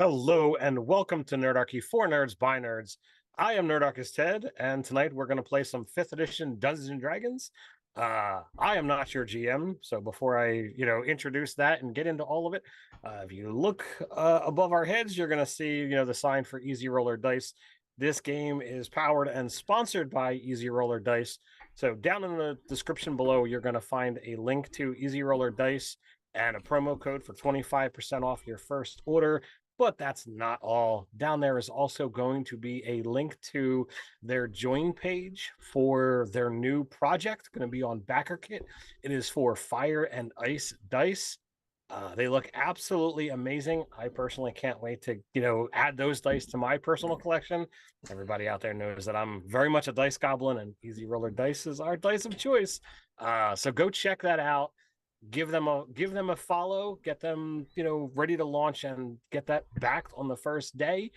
Hello and welcome to Nerdarchy for Nerds by Nerds. I am Nerdarchist Ted, and tonight we're going to play some 5th edition Dungeons and Dragons. I am not your GM, so before I, introduce that and get into all of it, if you look above our heads, you're going to see, the sign for Easy Roller Dice. This game is powered and sponsored by Easy Roller Dice. So down in the description below, you're going to find a link to Easy Roller Dice and a promo code for 25% off your first order. But that's not all. Down there is also going to be a link to their join page for their new project, going to be on BackerKit. It is for Fire and Ice dice. They look absolutely amazing. I personally can't wait to, add those dice to my personal collection. Everybody out there knows that I'm very much a dice goblin, and Easy Roller Dice is our dice of choice. So go check that out. Give them a follow, get them ready to launch and get that backed on the first day.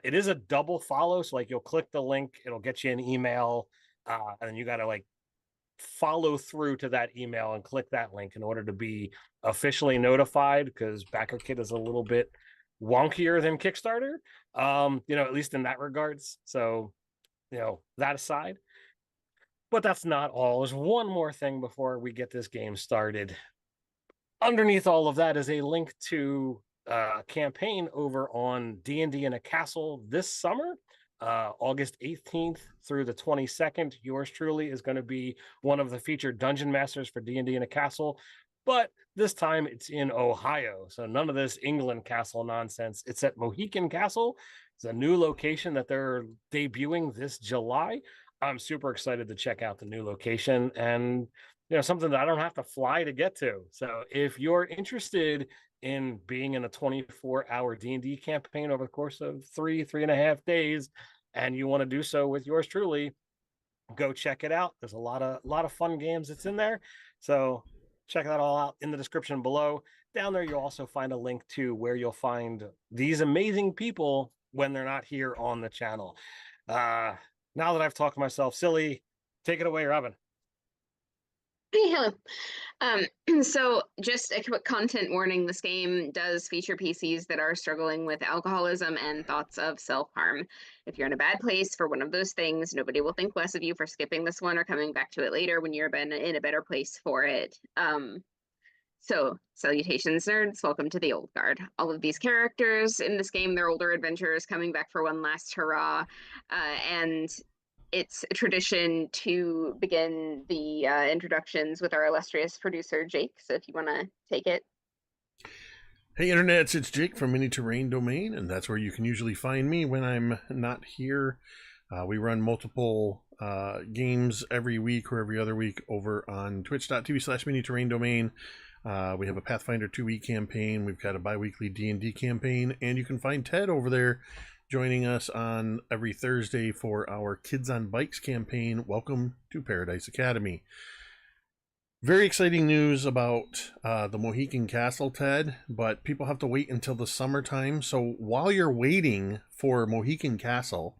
It is a double follow, so like you'll click the link, it'll get you an email, and then you got to follow through to that email and click that link in order to be officially notified, because BackerKit is a little bit wonkier than Kickstarter, at least in that regards. So that aside, but that's not all. There's one more thing before we get this game started. Underneath all of that is a link to a campaign over on D&D in a Castle this summer, August 18th through the 22nd. Yours truly is going to be one of the featured dungeon masters for D&D in a Castle, but this time it's in Ohio. So none of this England Castle nonsense. It's at Mohican Castle. It's a new location that they're debuting this July. I'm super excited to check out the new location, and something that I don't have to fly to get to. So if you're interested in being in a 24-hour D&D campaign over the course of 3.5 days, and you want to do so with yours truly, go check it out. There's a lot of fun games that's in there. So check that all out in the description below. Down there, you'll also find a link to where you'll find these amazing people when they're not here on the channel. Now that I've talked myself silly, take it away, Robin. Hey, hello. So just a quick content warning, this game does feature PCs that are struggling with alcoholism and thoughts of self-harm. If you're in a bad place for one of those things, nobody will think less of you for skipping this one or coming back to it later when you're in a better place for it. So, salutations, nerds. Welcome to the Old Guard. All of these characters in this game, they're older adventurers coming back for one last hurrah, and it's a tradition to begin the introductions with our illustrious producer, Jake. So if you want to take it. Hey, Internets, it's Jake from Mini Terrain Domain, and that's where you can usually find me when I'm not here. We run multiple games every week or every other week over on twitch.tv/Mini Terrain Domain. We have a Pathfinder 2E campaign. We've got a bi-weekly D&D campaign, and you can find Ted over there joining us on every Thursday for our Kids on Bikes campaign. Welcome to Paradise Academy. Very exciting news about the Mohican Castle, Ted, but people have to wait until the summertime. So while you're waiting for Mohican Castle,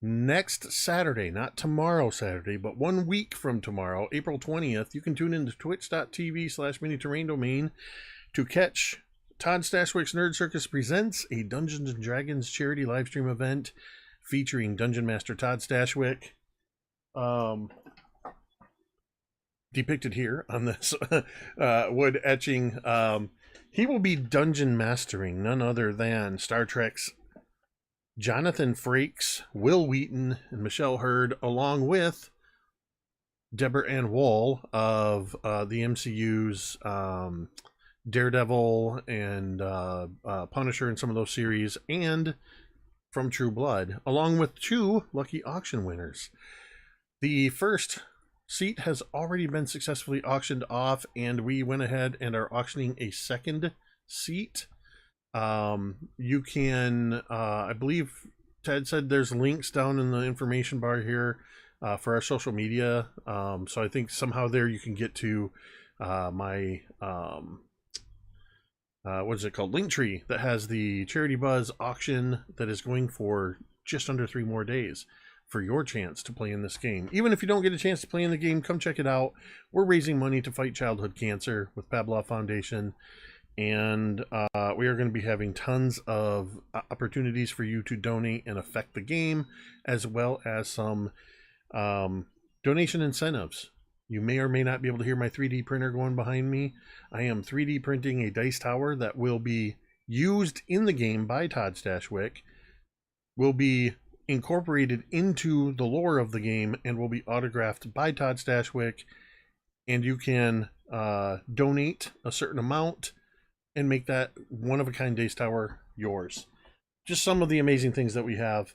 next Saturday, not tomorrow Saturday, but 1 week from tomorrow, April 20th, you can tune into twitch.tv/Mini Terrain Domain to catch Todd Stashwick's Nerd Circus Presents, a Dungeons & Dragons charity livestream event featuring Dungeon Master Todd Stashwick, depicted here on this wood etching. He will be dungeon mastering none other than Star Trek's Jonathan Frakes, Will Wheaton, and Michelle Hurd, along with Deborah Ann Wall of the MCU's Daredevil and Punisher and some of those series, and from True Blood, along with 2 lucky auction winners. The first seat has already been successfully auctioned off, and we went ahead and are auctioning a second seat. You can, I believe Ted said there's links down in the information bar here for our social media. So I think somehow there you can get to my what is it called, Linktree, that has the Charity Buzz auction that is going for just under 3 more days for your chance to play in this game. Even if you don't get a chance to play in the game, come check it out. We're raising money to fight childhood cancer with Pavlov Foundation, And we are going to be having tons of opportunities for you to donate and affect the game, as well as some donation incentives. You may or may not be able to hear my 3D printer going behind me. I am 3D printing a dice tower that will be used in the game by Todd Stashwick, will be incorporated into the lore of the game, and will be autographed by Todd Stashwick. And you can donate a certain amount and make that one-of-a-kind dice tower yours. Just some of the amazing things that we have.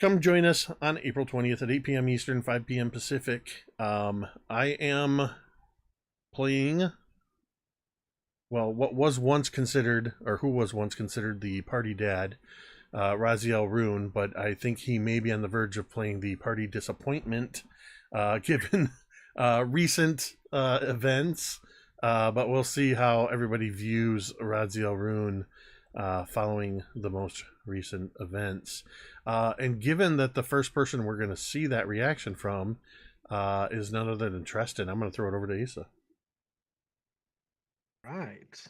Come join us on April 20th at 8 p.m. Eastern, 5 p.m. Pacific. I am playing, well, what was once considered, or who was once considered the party dad, Raziel Rune, but I think he may be on the verge of playing the party disappointment, given recent events. But we'll see how everybody views Raziel Rune following the most recent events. And given that the first person we're going to see that reaction from is none other than Treston, I'm going to throw it over to Asa. Right.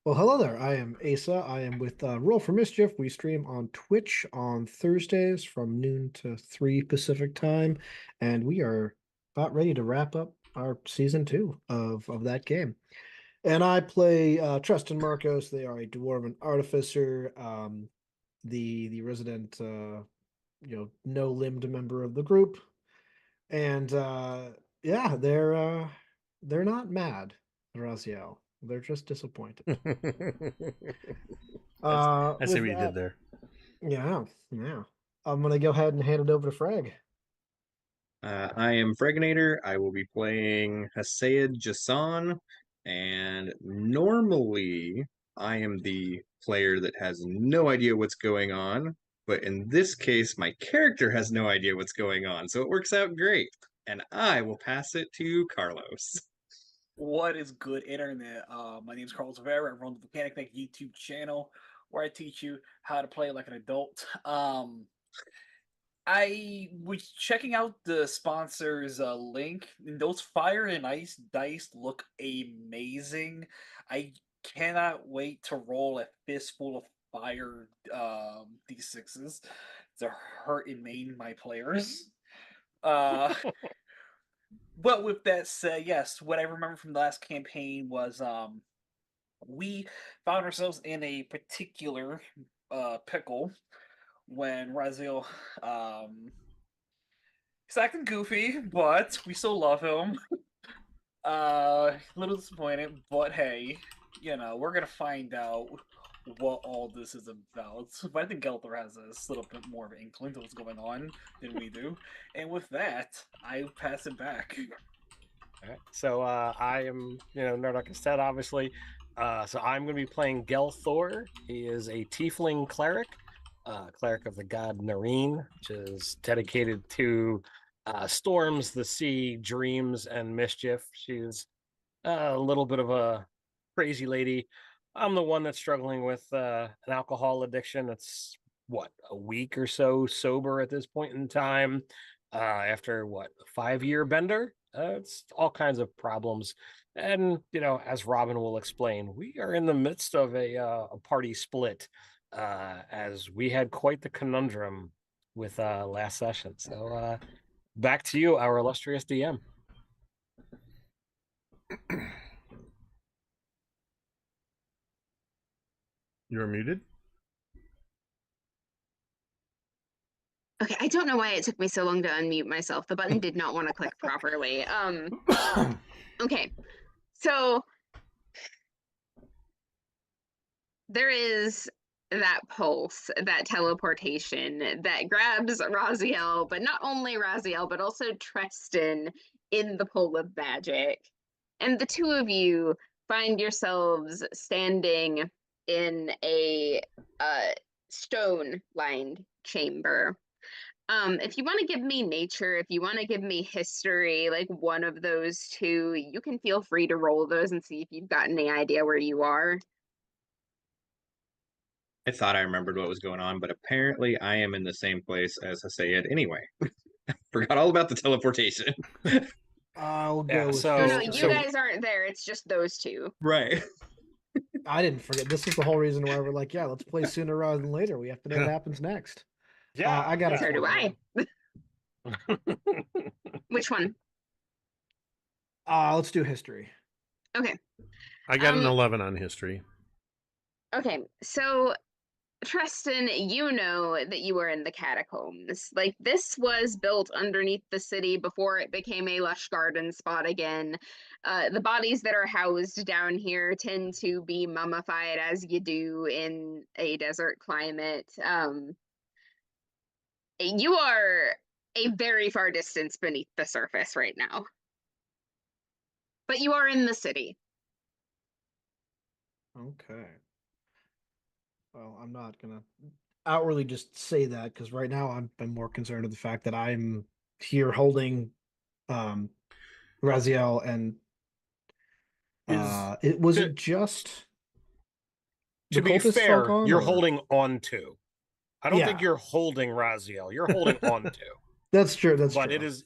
Well, hello there. I am Asa. I am with Roll for Mischief. We stream on Twitch on Thursdays from noon to 3 Pacific time, and we are about ready to wrap up our season 2 of that game. And I play Treston Marcos. They are a dwarven artificer, the resident, no-limbed member of the group. And yeah, they're not mad, Raziel. They're just disappointed. I see what you did there. Yeah. I'm gonna go ahead and hand it over to Frag. I am Freginator. I will be playing Hasayed Jason, and normally I am the player that has no idea what's going on, but in this case, my character has no idea what's going on, so it works out great. And I will pass it to Carlos. What is good, internet? My name is Carlos Rivera. I run the Volcanic Knight YouTube channel where I teach you how to play like an adult. I was checking out the sponsor's link, and those fire and ice dice look amazing. I cannot wait to roll a fistful of fire d6s to hurt and maim my players. But with that said, yes, what I remember from the last campaign was we found ourselves in a particular pickle when Raziel he's acting goofy, but we still love him. A little disappointed, but hey, we're gonna find out what all this is about. But I think Gelther has a little bit more of an inkling to what's going on than we do. And with that, I pass it back. All right. So I am, Nerdok instead, obviously. So I'm going to be playing Gelthor. He is a tiefling cleric, cleric of the god Nareen, which is dedicated to storms, the sea, dreams, and mischief. She's a little bit of a crazy lady. I'm the one that's struggling with an alcohol addiction. It's a week or so sober at this point in time. After a 5-year bender? It's all kinds of problems. And, as Robin will explain, we are in the midst of a party split, as we had quite the conundrum with last session. So back to you, our illustrious DM. You're muted. Okay, I don't know why it took me so long to unmute myself. The button did not want to click properly. Okay, so there is that pulse, that teleportation that grabs Raziel, but not only Raziel, but also Treston in the pool of magic. And the two of you find yourselves standing in a stone-lined chamber. If you want to give me nature, if you want to give me history, like one of those two, you can feel free to roll those and see if you've got any idea where you are. I thought I remembered what was going on, but apparently I am in the same place as Hasayed anyway. Forgot all about the teleportation. I'll Yeah, go with so- No, you so- guys aren't there. It's just those two. Right. I didn't forget. This is the whole reason why we're like, yeah, let's play sooner rather than later. We have to know what happens next. Yeah, I got a So do 20. I. Which one? Let's do history. Okay. I got an 11 on history. Okay. So Treston, you know that you are in the catacombs. Like, this was built underneath the city before it became a lush garden spot again. The bodies that are housed down here tend to be mummified, as you do in a desert climate. You are a very far distance beneath the surface right now. But you are in the city. Okay. Well, I'm not gonna outwardly just say that because right now I'm more concerned with the fact that I'm here holding Raziel and it was to- it just To the be cultist fair, Falcon, you're or- holding on to. I don't think Yeah. you're holding Raziel. You're holding on to. That's true. That's But true. it is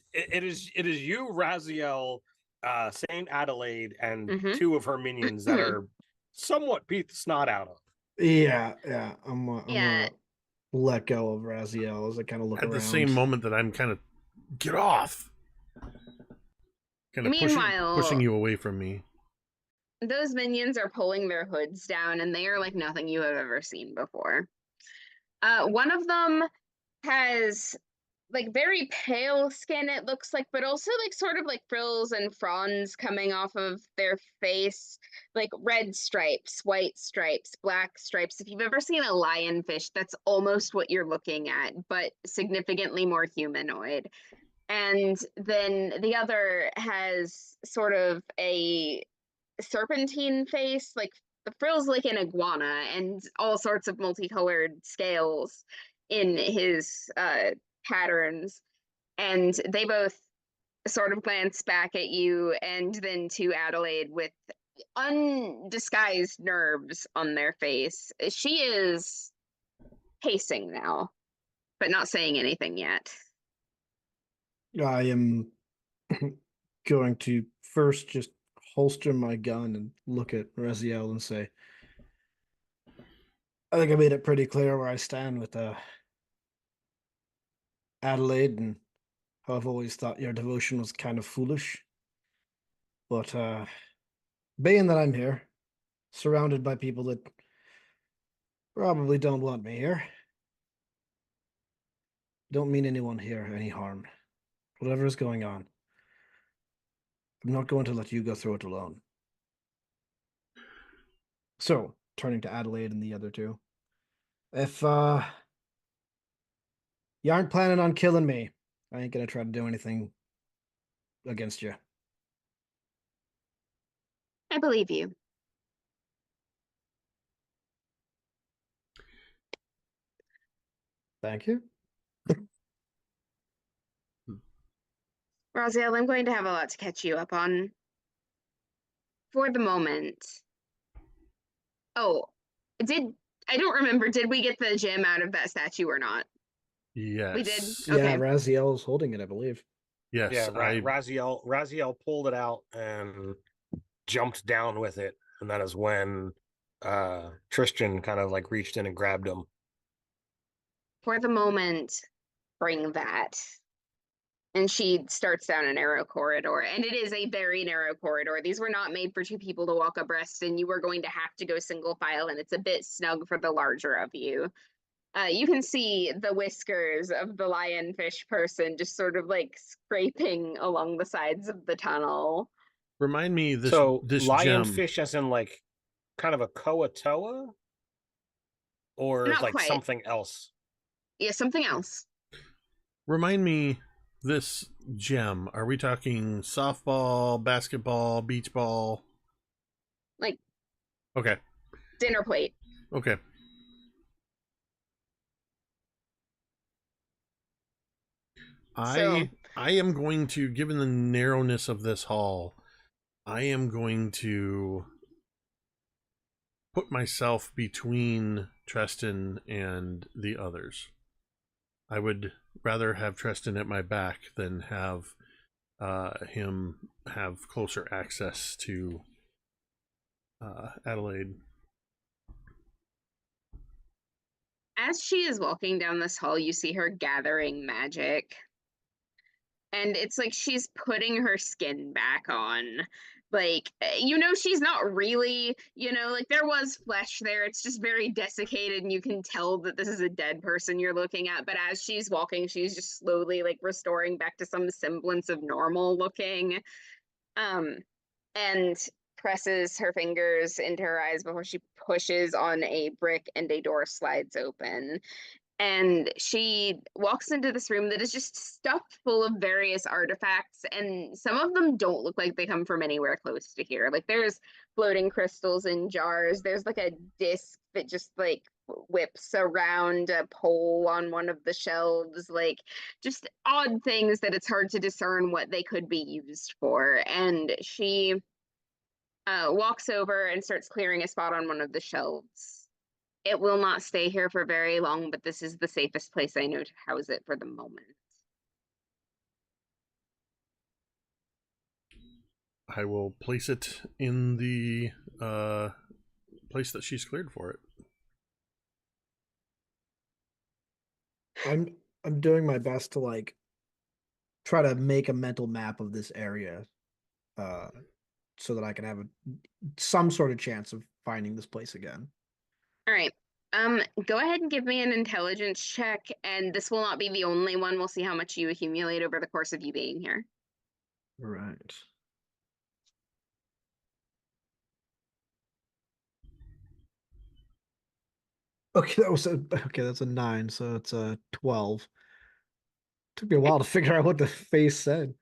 you, Raziel, Saint Adelaide, and Mhm. 2 of her minions that are somewhat beat the snot out of. Yeah, yeah. I'm Yeah. gonna let go of Raziel as I kind of look At around. the same moment that I'm kind of, get off! Kind of Meanwhile, pushing you away from me. those minions are pulling their hoods down, and they are like nothing you have ever seen before. One of them has like very pale skin, it looks like, but also like sort of like frills and fronds coming off of their face, like red stripes, white stripes, black stripes. If you've ever seen a lionfish, that's almost what you're looking at, but significantly more humanoid. And then the other has sort of a serpentine face, like the frills like an iguana, and all sorts of multicolored scales in his patterns. And they both sort of glance back at you and then to Adelaide with undisguised nerves on their face. She is pacing now, but not saying anything yet. I am going to first just holster my gun and look at Raziel and say, I think I made it pretty clear where I stand with Adelaide, and how I've always thought your devotion was kind of foolish. But being that I'm here, surrounded by people that probably don't want me here, don't mean anyone here any harm. Whatever is going on, I'm not going to let you go through it alone. So, turning to Adelaide and the other two, if you aren't planning on killing me, I ain't gonna try to do anything against you. I believe you. Thank you. Raziel, I'm going to have a lot to catch you up on. For the moment. Oh, I don't remember, did we get the gem out of that statue or not? Yes. We did? Yeah, Okay. Raziel is holding it, I believe. Yes. Yeah, Raziel pulled it out and jumped down with it, and that is when Tristan kind of like reached in and grabbed him. For the moment, bring that. And she starts down a narrow corridor, and it is a very narrow corridor. These were not made for 2 people to walk abreast, and you were going to have to go single file, and it's a bit snug for the larger of you. You can see the whiskers of the lionfish person just sort of like scraping along the sides of the tunnel. Remind me this So this gem. lionfish as in like kind of a Koatoa? Or Not like quite. something else? Yeah, something else. Remind me this gem. Are we talking softball, basketball, beach ball? Like Okay. dinner plate. Okay. I am going to, given the narrowness of this hall, I am going to put myself between Treston and the others. I would rather have Treston at my back than have him have closer access to Adelaide. As she is walking down this hall, you see her gathering magic. And it's like she's putting her skin back on. Like, she's not really, like there was flesh there. It's just very desiccated, and you can tell that this is a dead person you're looking at. But as she's walking, she's just slowly like restoring back to some semblance of normal looking. And presses her fingers into her eyes before she pushes on a brick and a door slides open. And she walks into this room that is just stuffed full of various artifacts, and some of them don't look like they come from anywhere close to here. Like there's floating crystals in jars. There's like a disc that just like whips around a pole on one of the shelves, like just odd things that it's hard to discern what they could be used for. And she walks over and starts clearing a spot on one of the shelves. It will not stay here for very long, but this is the safest place I know to house it for the moment. I will place it in the place that she's cleared for it. I'm doing my best to like try to make a mental map of this area, so that I can have some sort of chance of finding this place again. All right. Go ahead and give me an intelligence check, and this will not be the only one. We'll see how much you accumulate over the course of you being here. All right. Okay, that's a 9, so it's a 12. Took me a while to figure out what the face said.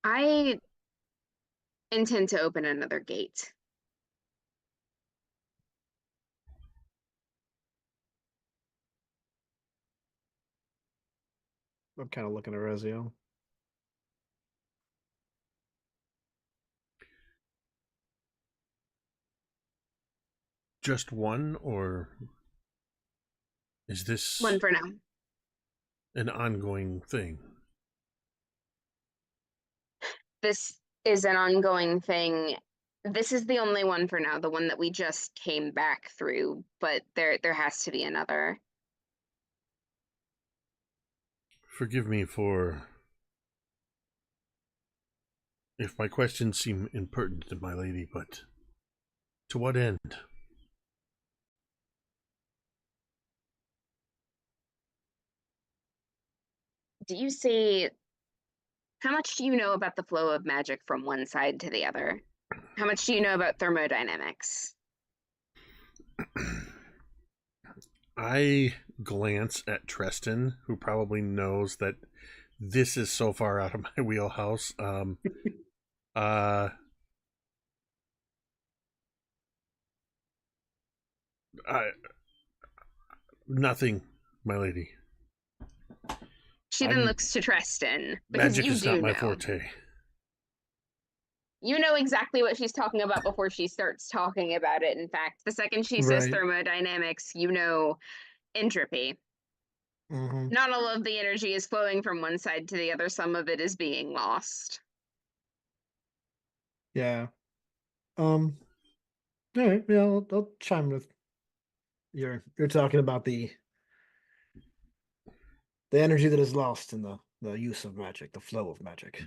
I intend to open another gate. I'm kind of looking at Raziel. Just one, or is this One for now. an ongoing thing? This is an ongoing thing. This is the only one for now, the one that we just came back through, but there has to be another. Forgive me for if my questions seem impertinent, my lady, but to what end? Do you see, how much do you know about the flow of magic from one side to the other? How much do you know about thermodynamics? I glance at Treston, who probably knows that this is so far out of my wheelhouse. Nothing, my lady. She then looks to Treston, because Magic you is do not my know. forte. You know exactly what she's talking about before she starts talking about it. In fact, the second she says Right. thermodynamics, you know entropy. Mm-hmm. Not all of the energy is flowing from one side to the other. Some of it is being lost. Yeah. All right. Yeah, I'll chime with. You're talking about the energy that is lost in the use of magic, the flow of magic.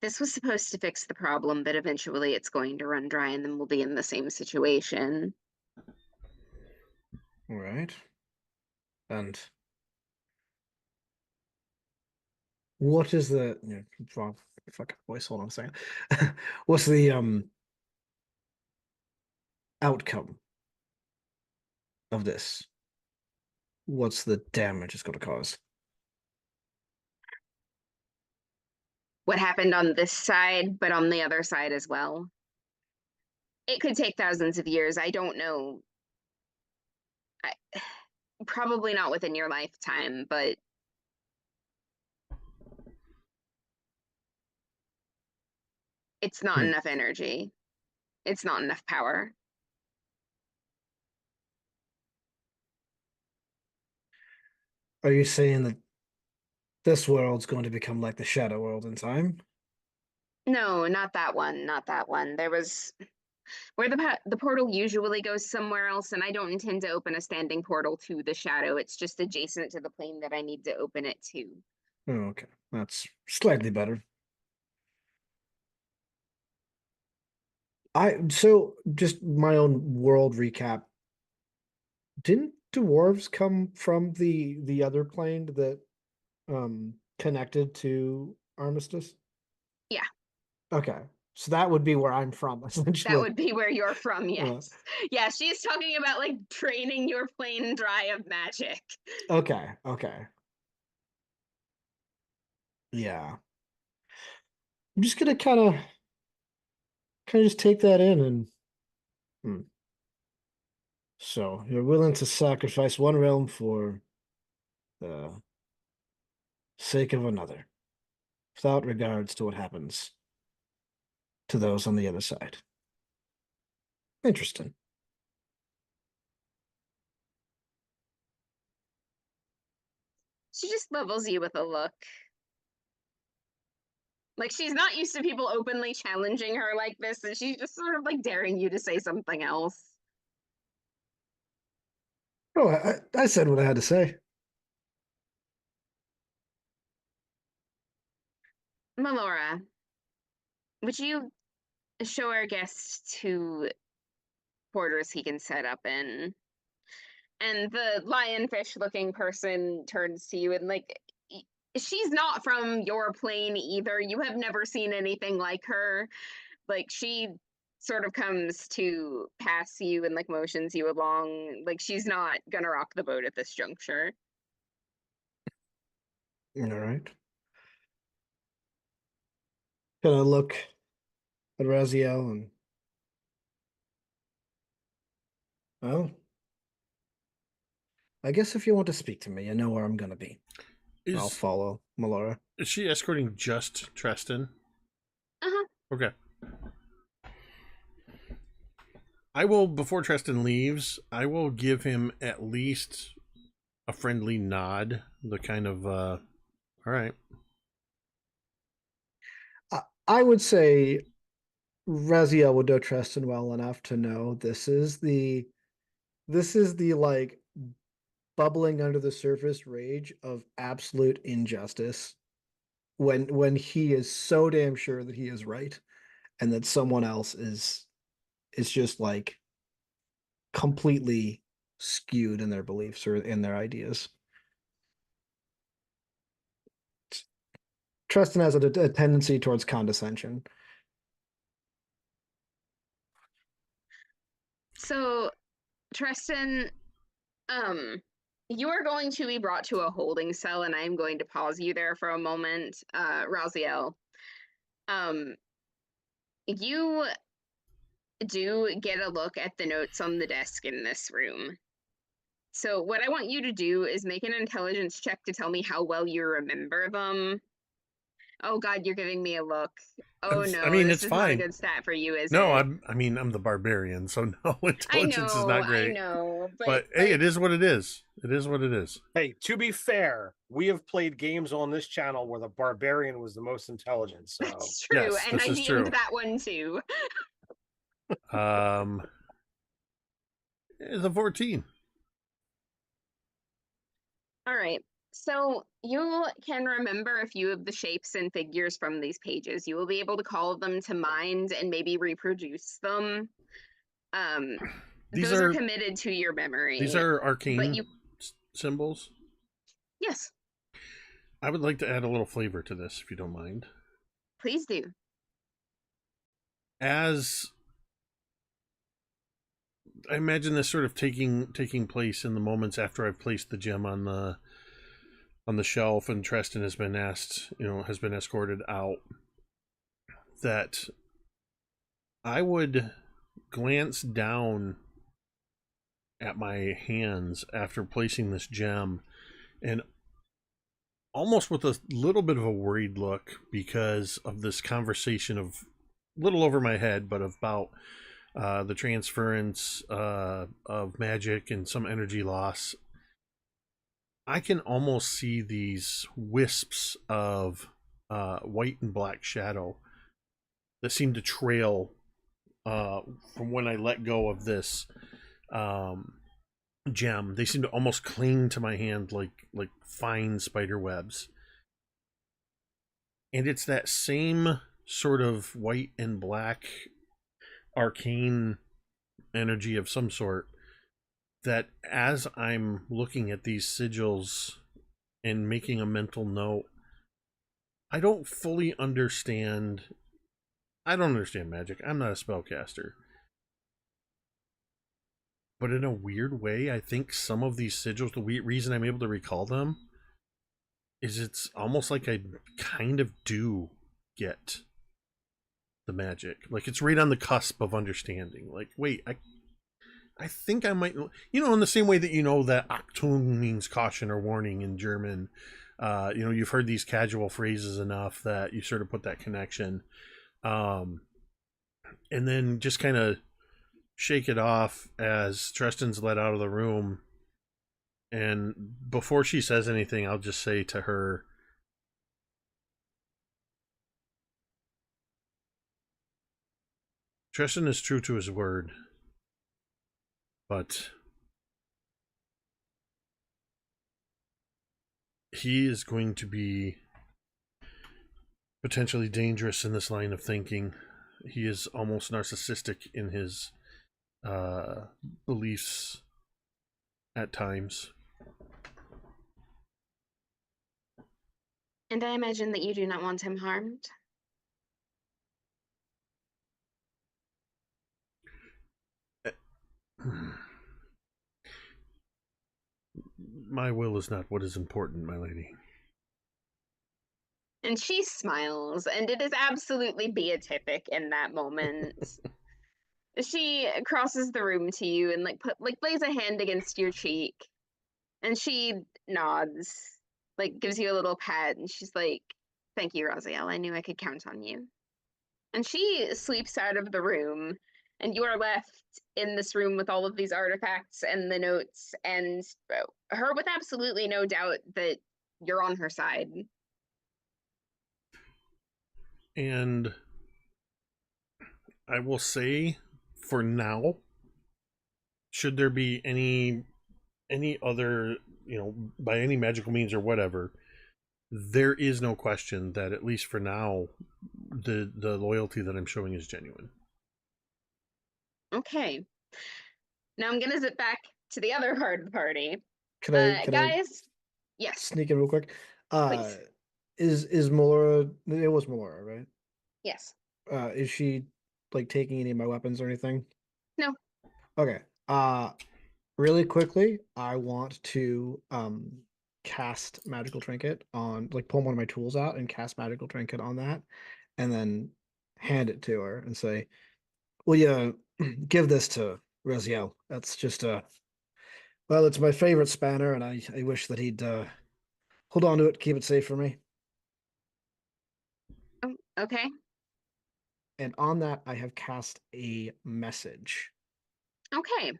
This was supposed to fix the problem, but eventually it's going to run dry, and then we'll be in the same situation. All right. And what is the wrong fucking voice? Hold on a second. What's the outcome of this? What's the damage it's going to cause? What happened on this side, but on the other side as well. It could take thousands of years. I don't know. Probably not within your lifetime, but it's not enough energy. It's not enough power. Are you saying that this world's going to become like the Shadow World in time? No, not that one. Not that one. There was where the portal usually goes somewhere else, and I don't intend to open a standing portal to the shadow. It's just adjacent to the plane that I need to open it to. Oh, okay, that's slightly better. So just my own world recap. Didn't dwarves come from the other plane that connected to Armistice? Yeah. Okay. So that would be where I'm from, essentially. That would be where you're from, yes. Yeah, she's talking about like draining your plane dry of magic. Okay, okay. Yeah. I'm just gonna kind of just take that in and so you're willing to sacrifice one realm for the sake of another, without regards to what happens to those on the other side. Interesting. She just levels you with a look. Like, she's not used to people openly challenging her like this, and she's just sort of like daring you to say something else. Oh, I said what I had to say. Melora, would you show our guest to quarters he can set up in? And the lionfish looking person turns to you and like, she's not from your plane either. You have never seen anything like her. Like, she sort of comes to pass you and like motions you along. Like, she's not gonna rock the boat at this juncture. All right. Gonna look at Raziel and well, I guess if you want to speak to me, you know where I'm gonna be. I'll follow Melora. Is she escorting just Treston? Uh-huh. Okay. I will, before Treston leaves, I will give him at least a friendly nod. The kind of, all right. I would say Raziel would know Treston well enough to know this is the like bubbling under the surface rage of absolute injustice when he is so damn sure that he is right and that someone else is just like completely skewed in their beliefs or in their ideas. Treston has a tendency towards condescension. So, Treston, you are going to be brought to a holding cell, and I am going to pause you there for a moment, Raziel. You do get a look at the notes on the desk in this room. So what I want you to do is make an intelligence check to tell me how well you remember them. Oh God, you're giving me a look. Oh no, I mean, this it's is fine. not a good stat for you, is it? No, I'm the barbarian, so no, intelligence is not great. I know, but hey, it is what it is. It is what it is. Hey, to be fair, we have played games on this channel where the barbarian was the most intelligent. So That's true, yes, and this I is true. deemed that one too. It's a 14. All right. So you can remember a few of the shapes and figures from these pages. You will be able to call them to mind and maybe reproduce them. Those are committed to your memory. These are arcane symbols? Yes. I would like to add a little flavor to this, if you don't mind. Please do. As I imagine this sort of taking place in the moments after I've placed the gem on the shelf and Treston has been has been escorted out, that I would glance down at my hands after placing this gem and almost with a little bit of a worried look because of this conversation of little over my head, but about the transference of magic and some energy loss. I can almost see these wisps of white and black shadow that seem to trail from when I let go of this gem. They seem to almost cling to my hand like fine spider webs. And it's that same sort of white and black arcane energy of some sort that as I'm looking at these sigils and making a mental note, I don't fully understand. I don't understand magic. I'm not a spellcaster. But in a weird way, I think some of these sigils, the reason I'm able to recall them is it's almost like I kind of do get the magic. Like it's right on the cusp of understanding. Like, wait, I think I might, in the same way that that Achtung means caution or warning in German. You've heard these casual phrases enough that you sort of put that connection. And then just kind of shake it off as Treston's let out of the room. And before she says anything, I'll just say to her, Treston is true to his word, but he is going to be potentially dangerous in this line of thinking. He is almost narcissistic in his beliefs at times. And I imagine that you do not want him harmed. My will is not what is important, my lady. And she smiles, and it is absolutely beatific in that moment. She crosses the room to you and lays a hand against your cheek, and she nods, gives you a little pat, and she's like, "Thank you, Raziel. I knew I could count on you." And she sweeps out of the room, and you are left in this room with all of these artifacts and the notes, and her with absolutely no doubt that you're on her side. And I will say, for now, should there be any other, by any magical means or whatever, there is no question that at least for now, the loyalty that I'm showing is genuine. Okay. Now I'm gonna zip back to the other part of the party. Can I guys? Yes. sneak in real quick? Please. Is Melora? It was Melora, right? Yes. Is she taking any of my weapons or anything? No. Okay. Really quickly, I want to cast Magical Trinket on, pull one of my tools out and cast Magical Trinket on that, and then hand it to her and say, "Will you give this to Raziel? That's just well, it's my favorite spanner, and I wish that he'd hold on to it, keep it safe for me." Oh, okay. And on that, I have cast a message. Okay.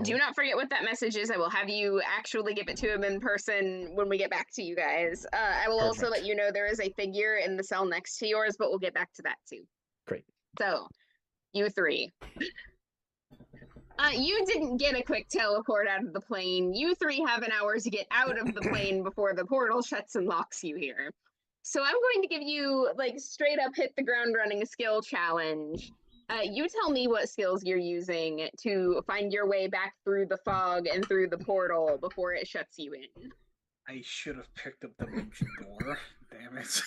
Do not forget what that message is. I will have you actually give it to him in person when we get back to you guys. I will also let you know there is a figure in the cell next to yours, but we'll get back to that too. Great. So, you three. You didn't get a quick teleport out of the plane. You three have an hour to get out of the plane before the portal shuts and locks you here. So I'm going to give you, straight up hit the ground running skill challenge. You tell me what skills you're using to find your way back through the fog and through the portal before it shuts you in. I should have picked up Dimension Door. Damn it.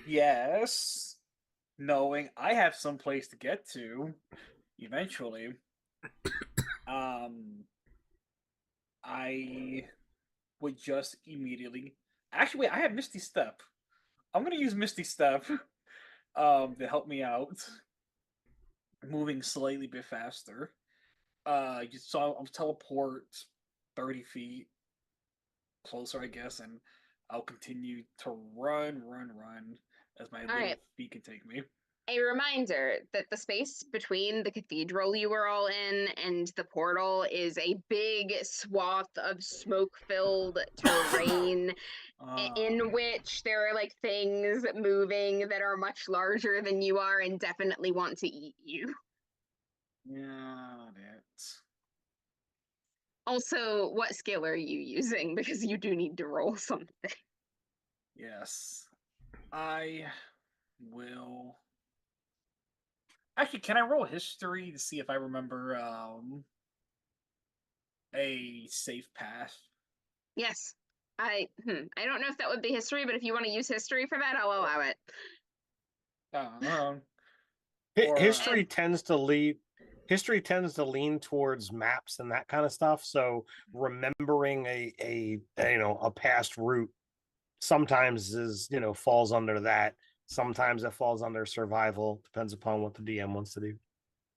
Yes, knowing I have some place to get to eventually. I would just immediately. Actually, wait, I have Misty Step. I'm gonna use Misty Step to help me out, moving slightly bit faster. So I'll teleport 30 feet closer, I guess, and I'll continue to run as my little feet can take me. A reminder that the space between the cathedral you were all in and the portal is a big swath of smoke-filled terrain in which there are like things moving that are much larger than you are and definitely want to eat you. Yeah, it. Also, what skill are you using? Because you do need to roll something. Yes. I will. Actually, can I roll history to see if I remember a safe path? Yes. I don't know if that would be history, but if you want to use history for that, I'll allow it. Or, History tends to lead. History tends to lean towards maps and that kind of stuff. So remembering a a past route sometimes is falls under that. Sometimes it falls under survival. Depends upon what the DM wants to do.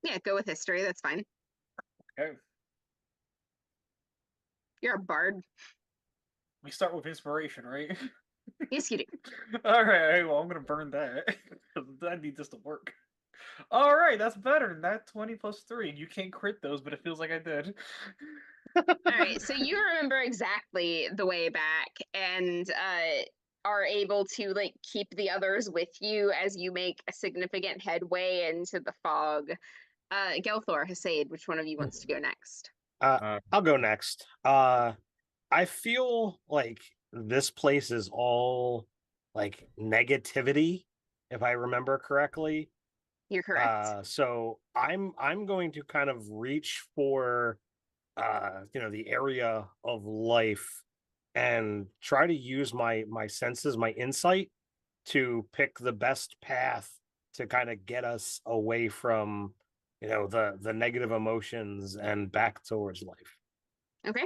Yeah, go with history. That's fine. Okay. You're a bard. We start with inspiration, right? Yes, you do. All right. Well, I'm gonna burn that. I need this to work. All right, that's better than that 20 plus 3. You can't crit those, but it feels like I did. All right, so you remember exactly the way back and are able to like keep the others with you as you make a significant headway into the fog. Gelthor, Hasaid, which one of you wants to go next? I'll go next. I feel like this place is all like negativity, if I remember correctly. You're correct. So I'm going to kind of reach for the area of life and try to use my senses, my insight to pick the best path to kind of get us away from the negative emotions and back towards life. Okay.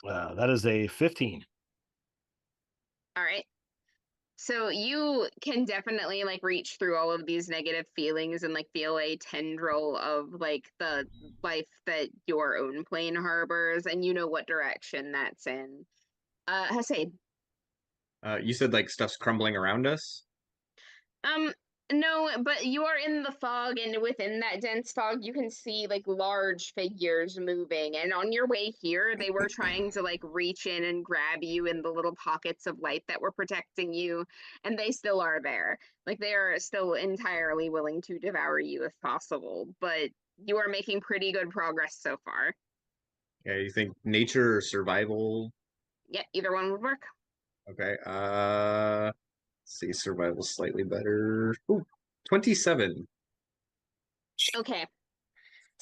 That is a 15. All right. So you can definitely like reach through all of these negative feelings and like feel a tendril of like the life that your own plane harbors, and you know what direction that's in. Hasaid. You said like stuff's crumbling around us. No, but you are in the fog, and within that dense fog, you can see like large figures moving. And on your way here, they were trying to like reach in and grab you in the little pockets of light that were protecting you, and they still are there. Like they are still entirely willing to devour you if possible, but you are making pretty good progress so far. Yeah, you think nature or survival? Yeah, either one would work. Okay. Let's see, survival slightly better. Ooh, 27. Okay.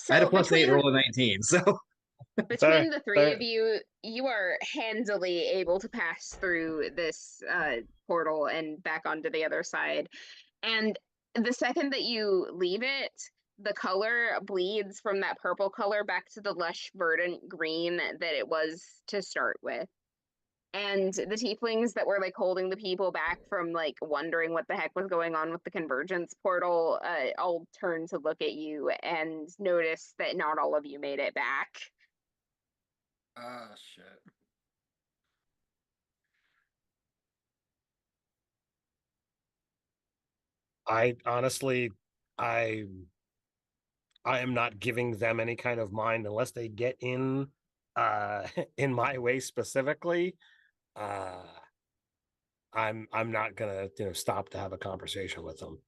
I had a So +8 roll of 19, so between the three of you, you are handily able to pass through this portal and back onto the other side. And the second that you leave it, the color bleeds from that purple color back to the lush, verdant green that it was to start with. And the tieflings that were like holding the people back from like wondering what the heck was going on with the convergence portal all turn to look at you and notice that not all of you made it back. Ah, shit. I honestly, I am not giving them any kind of mind unless they get in in my way specifically. Uh I'm not gonna stop to have a conversation with them.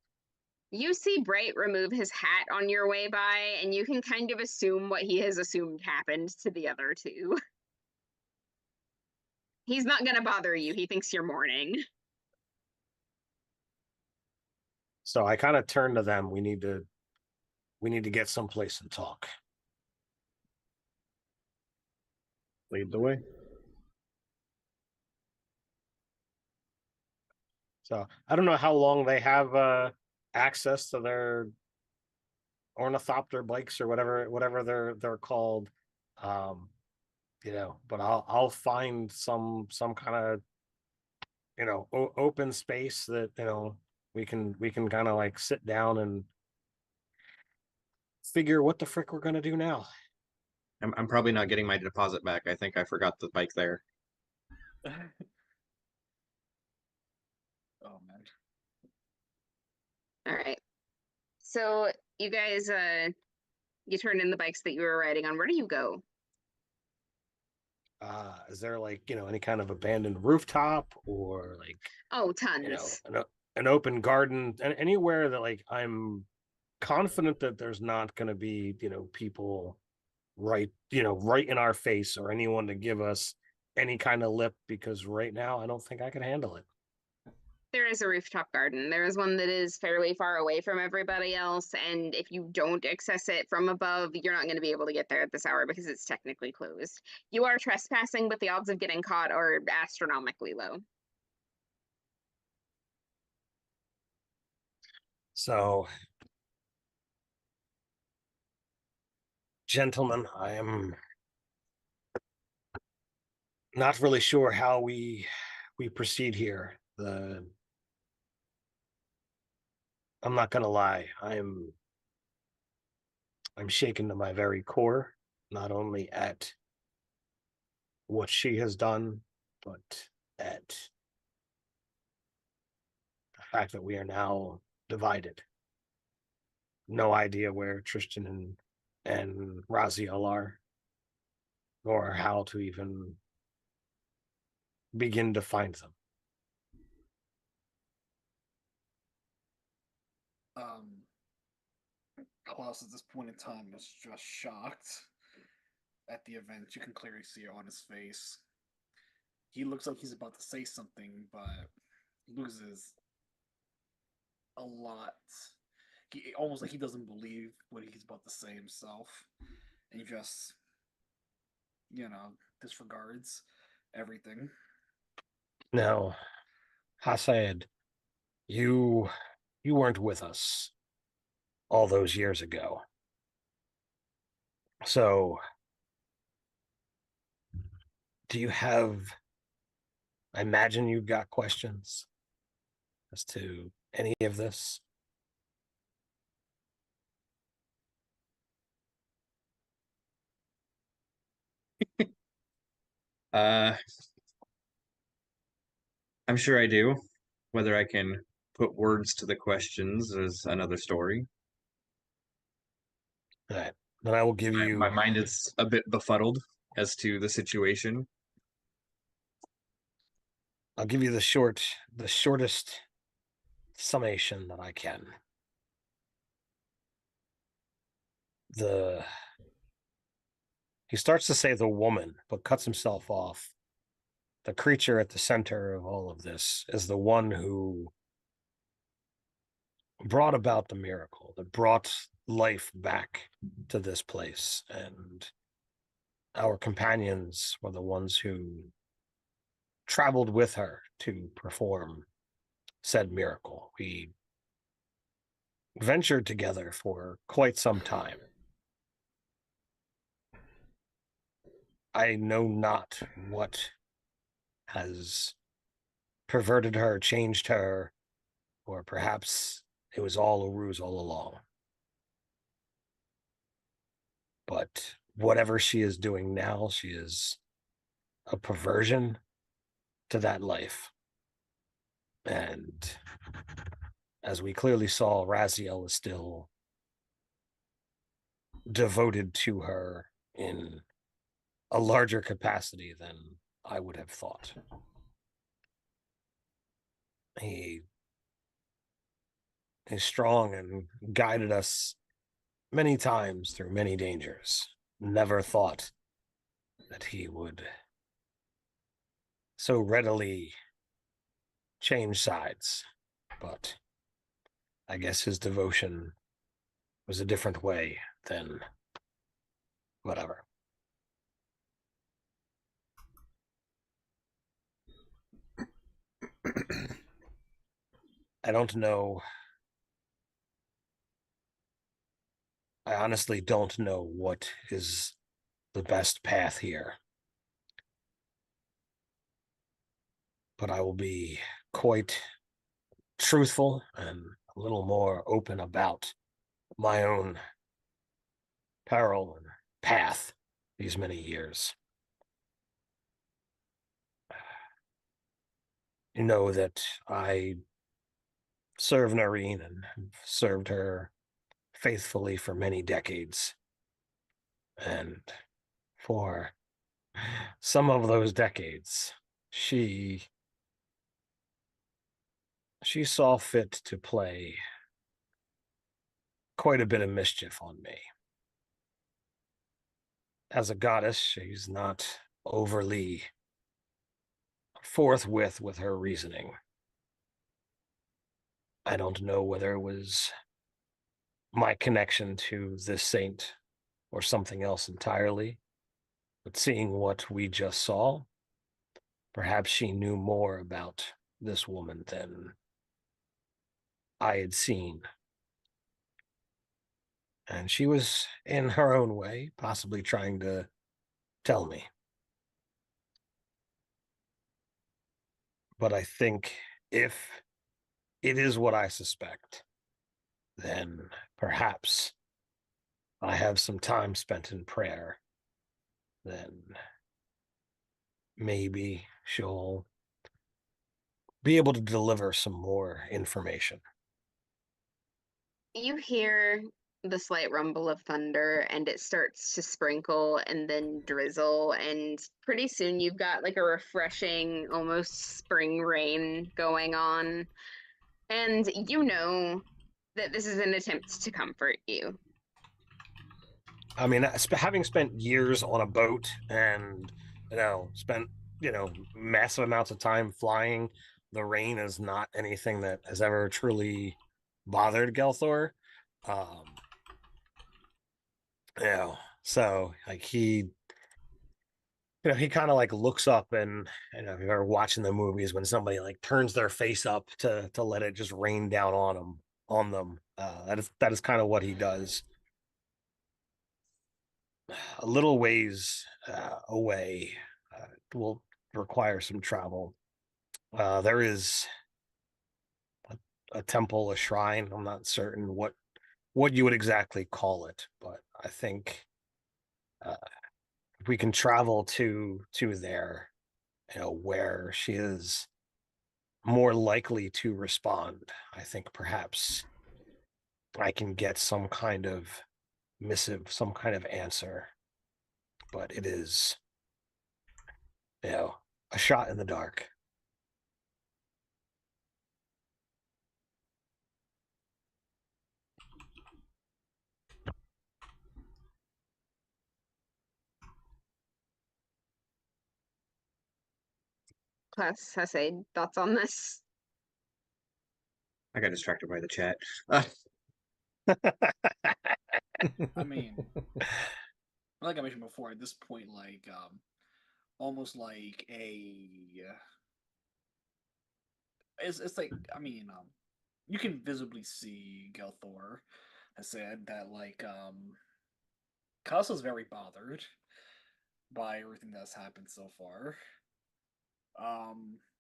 You see Bright remove his hat on your way by, and you can kind of assume what he has assumed happened to the other two. He's not gonna bother you. He thinks you're mourning. So I kind of turn to them. We need to get someplace and talk. lead the way. So I don't know how long they have access to their ornithopter bikes or whatever they're called. But I'll find some kind of open space that we can kind of like sit down and figure what the frick we're gonna do now. I'm probably not getting my deposit back. I think I forgot the bike there. Oh man. All right. So you guys, you turned in the bikes that you were riding on. Where do you go? Is there like, any kind of abandoned rooftop or like, Oh, tons. an open garden, and anywhere that like I'm confident that there's not going to be, people right in our face or anyone to give us any kind of lip, because right now I don't think I can handle it. There is a rooftop garden. There is one that is fairly far away from everybody else, and if you don't access it from above, you're not going to be able to get there at this hour because it's technically closed. You are trespassing, but the odds of getting caught are astronomically low. So, gentlemen, I am not really sure how we proceed here. I'm not gonna lie, I'm shaken to my very core, not only at what she has done, but at the fact that we are now divided. No idea where Tristan and Raziel are, or how to even begin to find them. Klaus at this point in time is just shocked at the event. You can clearly see it on his face. He looks like he's about to say something, but loses a lot. He almost like he doesn't believe what he's about to say himself, and he just, disregards everything. Now, Hassad, you weren't with us all those years ago. So, do you have, I imagine you've got questions as to any of this? I'm sure I do. Whether I can put words to the questions is another story. All right. Then I will give you. My mind is a bit befuddled as to the situation. I'll give you the shortest summation that I can. He starts to say the woman, but cuts himself off. The creature at the center of all of this is the one who brought about the miracle, that brought life back to this place. And our companions were the ones who traveled with her to perform said miracle. We ventured together for quite some time. I know not what has perverted her, changed her, or perhaps it was all a ruse all along. But whatever she is doing now, she is a perversion to that life. And as we clearly saw, Raziel is still devoted to her in a larger capacity than I would have thought. He is strong and guided us many times through many dangers. Never thought that he would so readily change sides, but I guess his devotion was a different way than whatever. I don't know. I honestly don't know what is the best path here. But I will be quite truthful and a little more open about my own peril and path these many years. You know that I served Noreen and served her faithfully for many decades. And for some of those decades, she saw fit to play quite a bit of mischief on me. As a goddess, she's not overly forthwith with her reasoning. I don't know whether it was my connection to this saint or something else entirely, but seeing what we just saw, perhaps she knew more about this woman than I had seen. And she was, in her own way, possibly trying to tell me. But I think if it is what I suspect, then perhaps I have some time spent in prayer. Then maybe she'll be able to deliver some more information. You hear the slight rumble of thunder, and it starts to sprinkle and then drizzle, and pretty soon you've got like a refreshing, almost spring rain going on. And you know that this is an attempt to comfort you. I mean, having spent years on a boat and, spent, massive amounts of time flying, the rain is not anything that has ever truly bothered Gelthor. So like he kind of like looks up, and if you're ever watching the movies when somebody like turns their face up to let it just rain down on them, that is kind of what he does. A little ways away will require some travel. There is a temple, a shrine. I'm not certain what you would exactly call it, but I think if we can travel to there, where she is more likely to respond, I think perhaps I can get some kind of missive, some kind of answer. But it is, a shot in the dark. Class has a thoughts on this? I got distracted by the chat. I mean, like I mentioned before, at this point, like almost like it's like, I mean, you can visibly see Gelthor has said that like Kasa's very bothered by everything that's happened so far.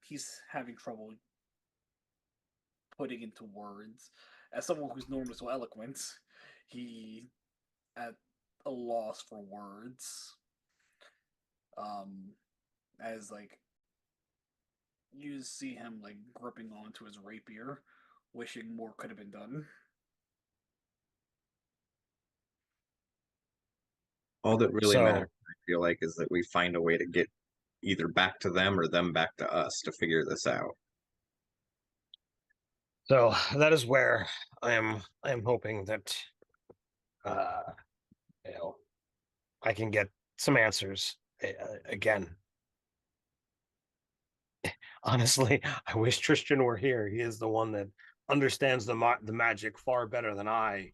He's having trouble putting into words. As someone who's normally so eloquent, he at a loss for words. As like you see him like gripping onto his rapier, wishing more could have been done. All that really So- matters, I feel like, is that we find a way to get either back to them or them back to us to figure this out. So that is where I am hoping that uh I can get some answers. Again, honestly, I wish Tristan were here. He is the one that understands the magic far better than I.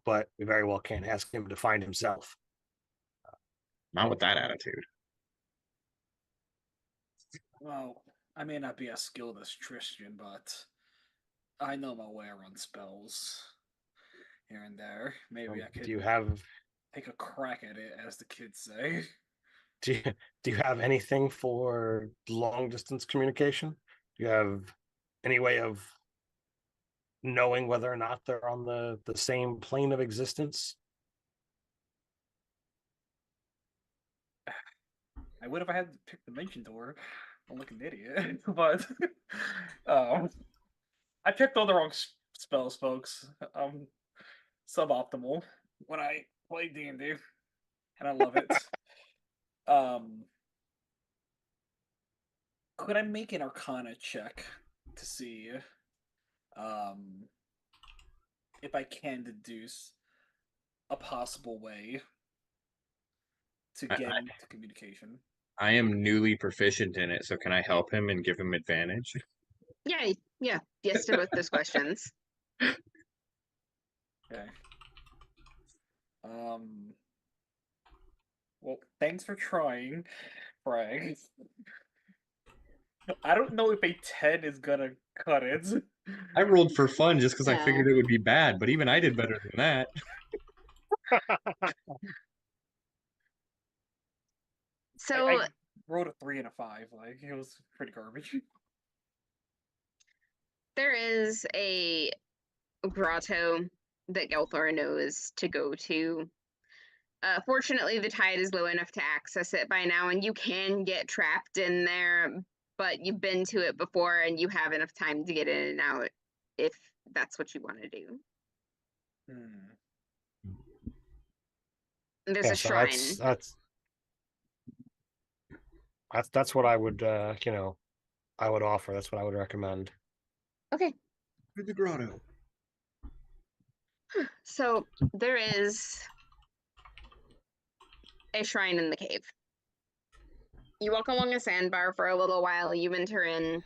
But we very well can't ask him to find himself. Not with that attitude. Well, I may not be as skilled as Tristan, but I know my way around spells here and there. Maybe I could Do you have take a crack at it, as the kids say. do you have anything for long distance communication? Do you have any way of knowing whether or not they're on the same plane of existence? I would if I had to pick the dimension door. I'm like an idiot, but um, I picked all the wrong spells, folks. Suboptimal when I play D&D, and I love it. Could I make an Arcana check to see if I can deduce a possible way to I, get I, into communication? I am newly proficient in it, so can I help him and give him advantage? Yeah, yeah. Yes to both those questions. Okay. Well, thanks for trying, Frank. I don't know if a 10 is gonna cut it. I rolled for fun just because I No. figured it would be bad, but even I did better than that. So I wrote a 3 and a 5. Like, it was pretty garbage. there is a grotto that Gelthor knows to go to. Fortunately, the tide is low enough to access it by now, and you can get trapped in there, but you've been to it before, and you have enough time to get in and out if that's what you want to do. And there's Yeah, a so shrine. that's what I would I would offer. That's what I would recommend. Okay. For the grotto. So there is a shrine in the cave. You walk along a sandbar for a little while, you enter in,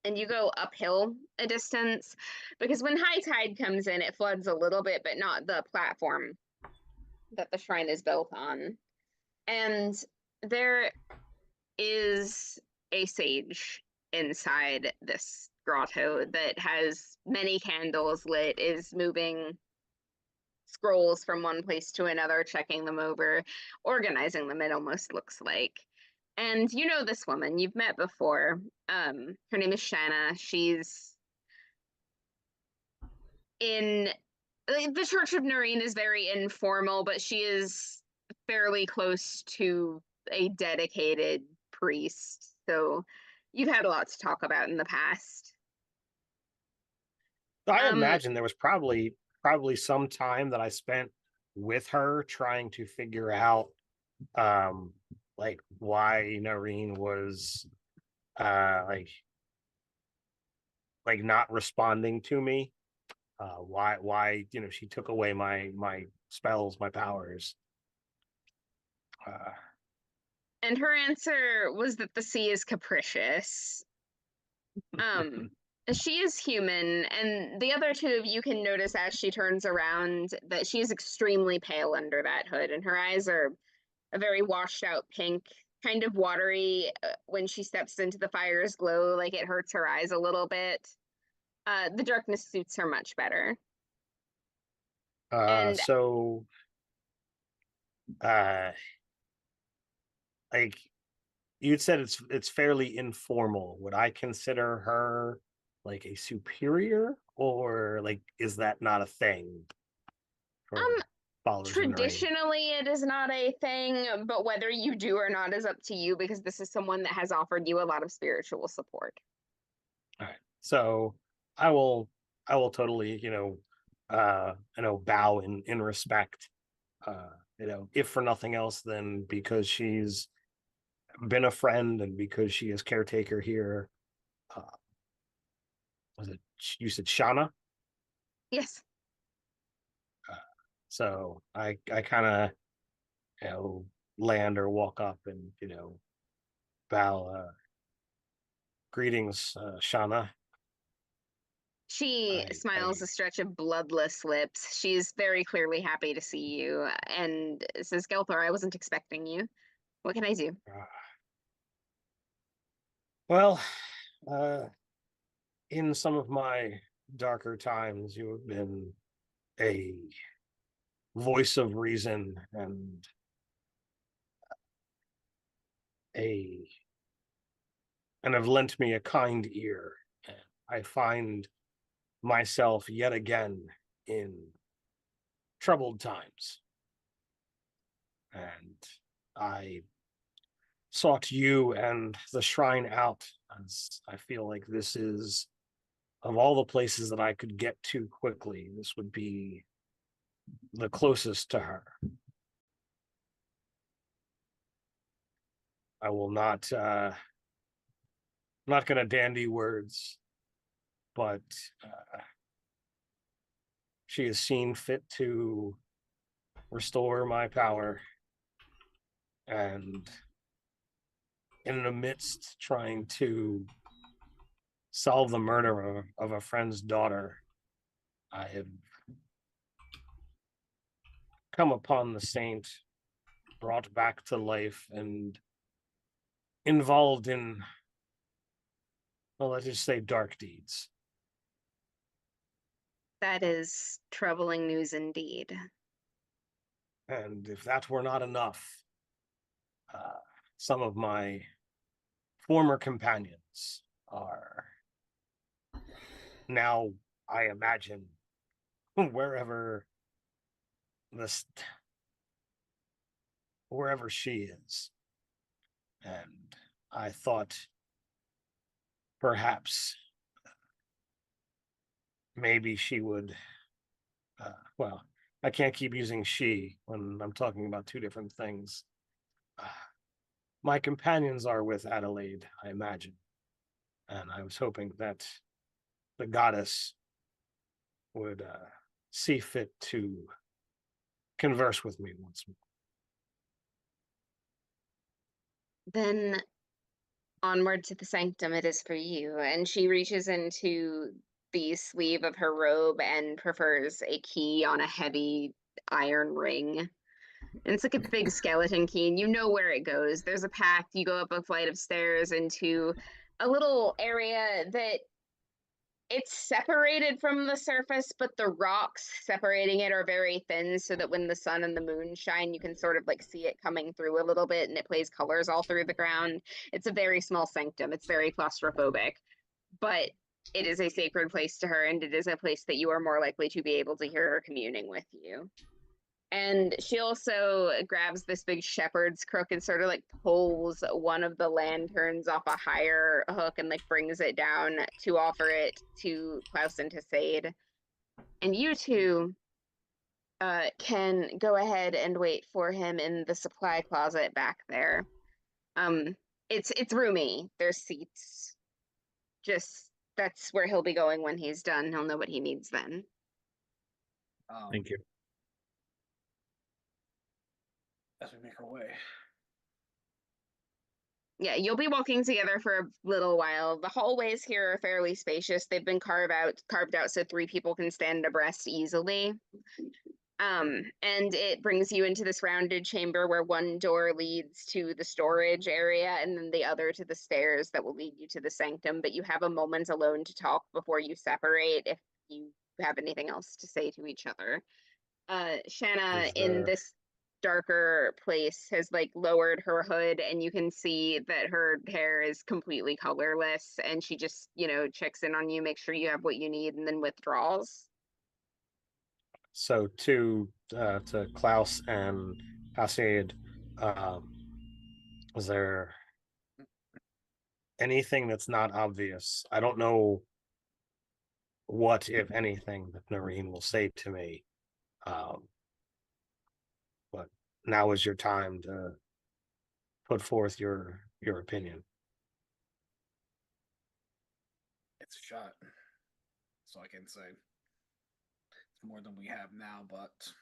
and you go uphill a distance, because when high tide comes in, it floods a little bit, but not the platform that the shrine is built on. And there is a sage inside this grotto that has many candles lit, is moving scrolls from one place to another, checking them over, organizing them, it almost looks like. And you know this woman, you've met before. Her name is Shanna. She's in the Church of Noreen is very informal, but she is fairly close to a dedicated priest. So you've had a lot to talk about in the past. I imagine there was probably some time that I spent with her trying to figure out like why Noreen was like not responding to me. Why she took away my spells, my powers. And her answer was that the sea is capricious. She is human, and the other two of you can notice as she turns around that she is extremely pale under that hood, and her eyes are a very washed out pink, kind of watery. When she steps into the fire's glow, like it hurts her eyes a little bit. The darkness suits her much better. And So like you said, it's fairly informal. Would I consider her like a superior, or like is that not a thing for followers of Noreen? traditionally it is not a thing, but whether you do or not is up to you, because this is someone that has offered you a lot of spiritual support. All right. So I will totally, bow in respect. If for nothing else, then because she's been a friend and because she is caretaker here. Was it you said Shauna? Yes. So I kind of land or walk up and bow. Greetings, Shauna. She smiles a stretch of bloodless lips. She's very clearly happy to see you and says, Gelthor, I wasn't expecting you. What can I do? Well, in some of my darker times, you have been a voice of reason and have lent me a kind ear. I find myself yet again in troubled times, and I sought you and the shrine out, as I feel like this is of all the places that I could get to quickly, this would be the closest to her. I will not not gonna dandy words, but she has seen fit to restore my power, and in the midst trying to solve the murder of a friend's daughter, I have come upon the saint, brought back to life, and involved in, well, let's just say dark deeds. That is troubling news indeed. And if that were not enough, some of my former companions are now, I imagine, wherever she is. And I thought perhaps maybe she would, well, I can't keep using she when I'm talking about two different things. My companions are with Adelaide, I imagine. And I was hoping that the goddess would see fit to converse with me once more. Then onward to the sanctum it is for you. And she reaches into the sleeve of her robe and prefers a key on a heavy iron ring. And it's like a big skeleton key, and you know where it goes. There's a path. You go up a flight of stairs into a little area that it's separated from the surface, but the rocks separating it are very thin so that when the sun and the moon shine, you can sort of like see it coming through a little bit, and it plays colors all through the ground. It's a very small sanctum. It's very claustrophobic, but it is a sacred place to her, and it is a place that you are more likely to be able to hear her communing with you. And she also grabs this big shepherd's crook and sort of like pulls one of the lanterns off a higher hook and like brings it down to offer it to Klaus and to Sade. And you two can go ahead and wait for him in the supply closet back there. It's roomy. There's seats. Just that's where he'll be going when he's done. He'll know what he needs then. Thank you. As we make our way. Yeah, you'll be walking together for a little while. The hallways here are fairly spacious. They've been carved out so 3 people can stand abreast easily. And it brings you into this rounded chamber where one door leads to the storage area and then the other to the stairs that will lead you to the sanctum. But you have a moment alone to talk before you separate if you have anything else to say to each other. Shanna, in this darker place, has like lowered her hood, and you can see that her hair is completely colorless, and she just, you know, checks in on you, makes sure you have what you need, and then withdraws. So to Klaus and Hasid, is there anything that's not obvious? I don't know what, if anything, that Noreen will say to me. But now is your time to put forth your opinion. It's a shot. That's all I can say. It's more than we have now, but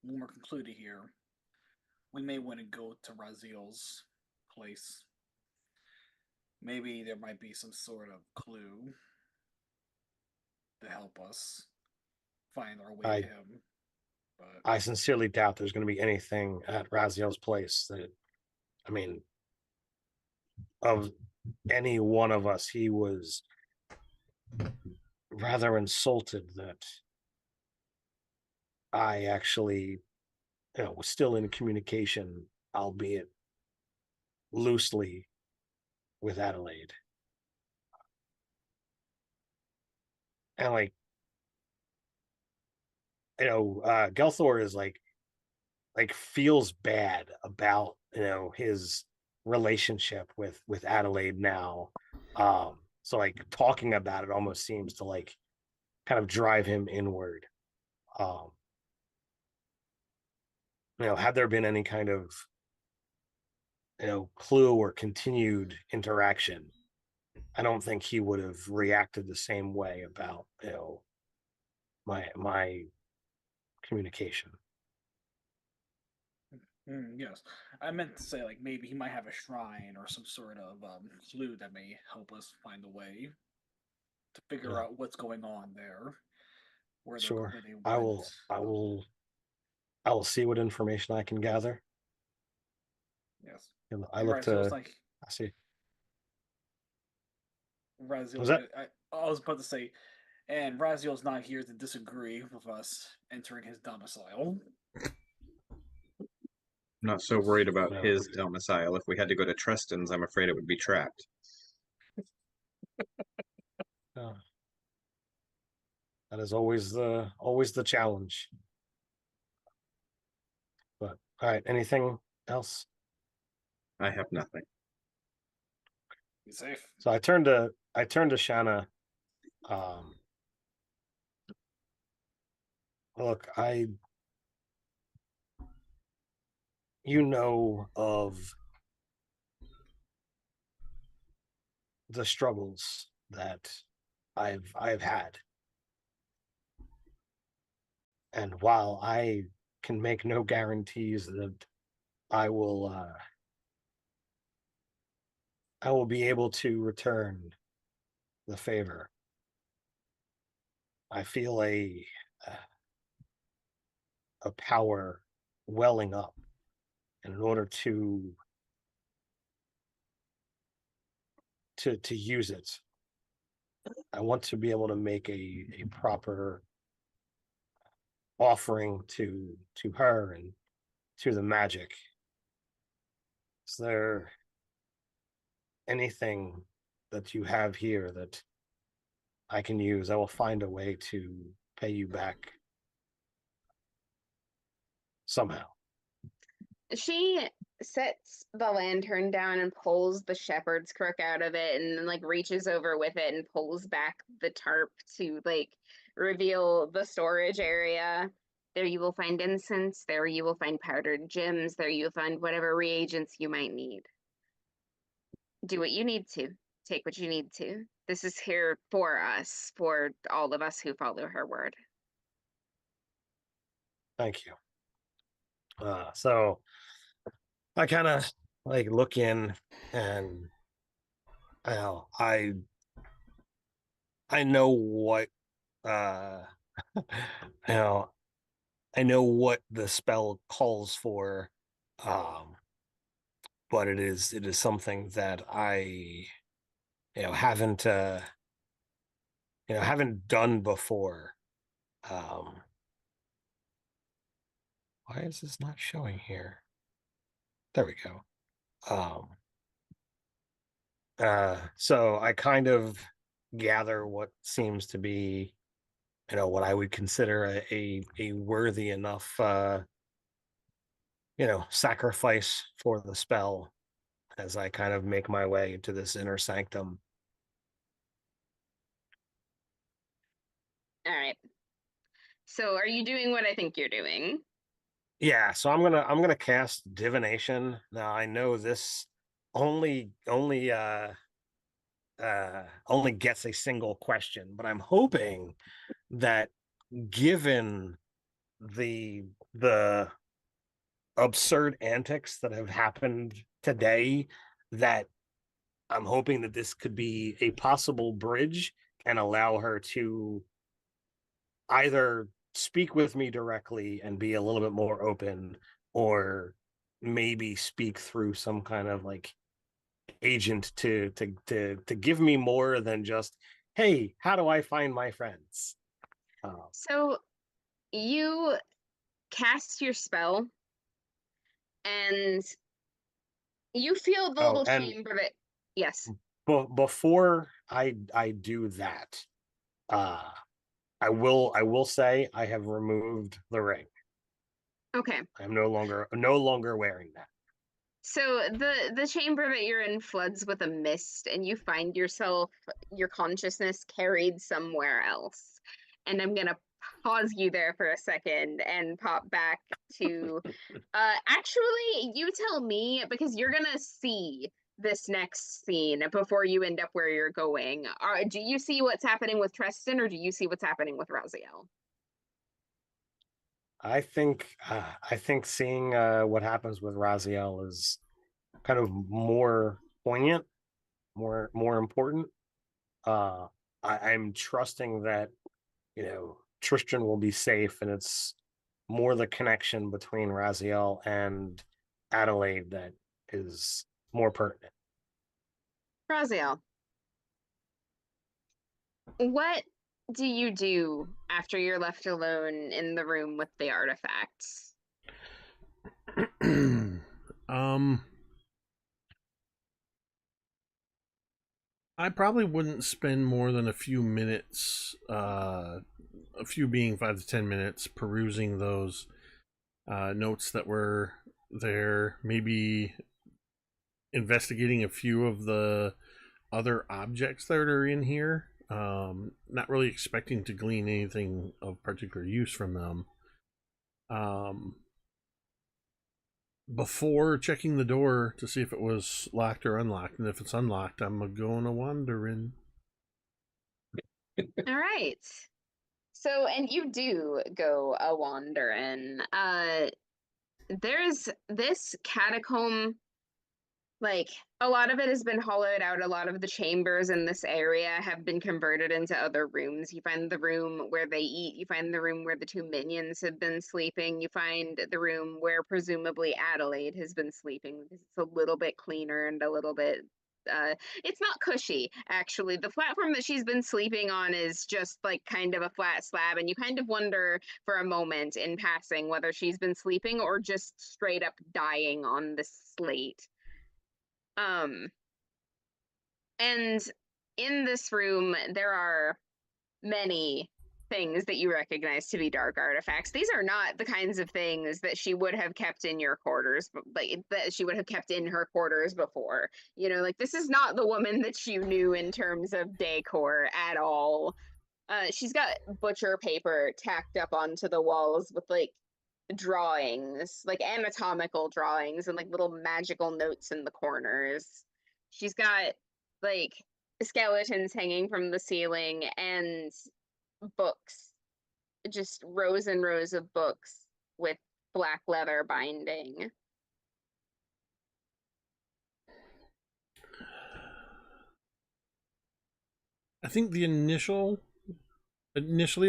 when we're concluded here, we may want to go to Raziel's place. Maybe there might be some sort of clue to help us find our way to him. But I sincerely doubt there's going to be anything at Raziel's place that, I mean, of any one of us, he was rather insulted that I actually, was still in communication, albeit loosely, with Adelaide. And like, Gelthor is like feels bad about, his relationship with Adelaide now. So like talking about it almost seems to like kind of drive him inward. Had there been any kind of clue or continued interaction, I don't think he would have reacted the same way about my communication. Yes, I meant to say like maybe he might have a shrine or some sort of clue that may help us find a way to figure out what's going on there, Sure, where they went. I will see what information I can gather. Yes, I and look Raziel's to. like I see. Raziel. Was that? I was about to say, and Raziel's not here to disagree with us entering his domicile. Not so worried about No. his domicile. If we had to go to Treston's, I'm afraid it would be trapped. That is always the challenge. But all right, anything else? I have nothing. Be safe. So I turned to Shanna. Look, of the struggles that I've had. And while I can make no guarantees that I will be able to return the favor, I feel a power welling up, and in order to use it, I want to be able to make a proper offering to her and to the magic. Is there anything that you have here that I can use? I will find a way to pay you back somehow. She sets the lantern down and pulls the shepherd's crook out of it, and then like reaches over with it and pulls back the tarp to like reveal the storage area. There you will find incense, there you will find powdered gems, there you will find whatever reagents you might need. Do what you need to, take what you need to. This is here for us, for all of us who follow her word. Thank you. So I kind of like look in, and I know what I know what the spell calls for, but it is something that I haven't done before. Why is this not showing here? There we go. So I kind of gather what seems to be, what I would consider a worthy enough, sacrifice for the spell as I kind of make my way into this inner sanctum. All right. So are you doing what I think you're doing? Yeah, so I'm gonna cast divination. Now I know this only gets a single question, but I'm hoping that given the absurd antics that have happened today, that I'm hoping that this could be a possible bridge and allow her to either speak with me directly and be a little bit more open, or maybe speak through some kind of like agent to give me more than just, hey, how do I find my friends? So you cast your spell and you feel the little chamber that, yes. Before I do that, I will say I have removed the ring. Okay. I'm no longer wearing that. So the chamber that you're in floods with a mist, and you find yourself, your consciousness carried somewhere else. And I'm gonna pause you there for a second and pop back to actually you tell me, because you're gonna see this next scene before you end up where you're going. Do you see what's happening with Treston, or do you see what's happening with Raziel? I think seeing what happens with Raziel is kind of more poignant, more important. I'm trusting that, you know, Tristan will be safe, and it's more the connection between Raziel and Adelaide that is more pertinent. Raziel, what do you do after you're left alone in the room with the artifacts? I probably wouldn't spend more than a few minutes, a few being 5 to 10 minutes, perusing those notes that were there, maybe investigating a few of the other objects that are in here. Not really expecting to glean anything of particular use from them. Before checking the door to see if it was locked or unlocked, and if it's unlocked, I'm going to wander in. All right. So, and you do go a wandering. There's this catacomb, like, a lot of it has been hollowed out. A lot of the chambers in this area have been converted into other rooms. You find the room where they eat. You find the room where the two minions have been sleeping. You find the room where presumably Adelaide has been sleeping, because it's a little bit cleaner and a little bit it's not cushy, actually. The platform that she's been sleeping on is just like kind of a flat slab, and you kind of wonder for a moment in passing whether she's been sleeping or just straight up dying on the slate. And in this room, there are many things that you recognize to be dark artifacts. These are not the kinds of things that she would have kept in your quarters, but like that she would have kept in her quarters before. You know, like, this is not the woman that you knew in terms of decor at all. She's got butcher paper tacked up onto the walls with like drawings, like anatomical drawings, and like little magical notes in the corners. She's got like skeletons hanging from the ceiling and books, just rows and rows of books with black leather binding. I think the initially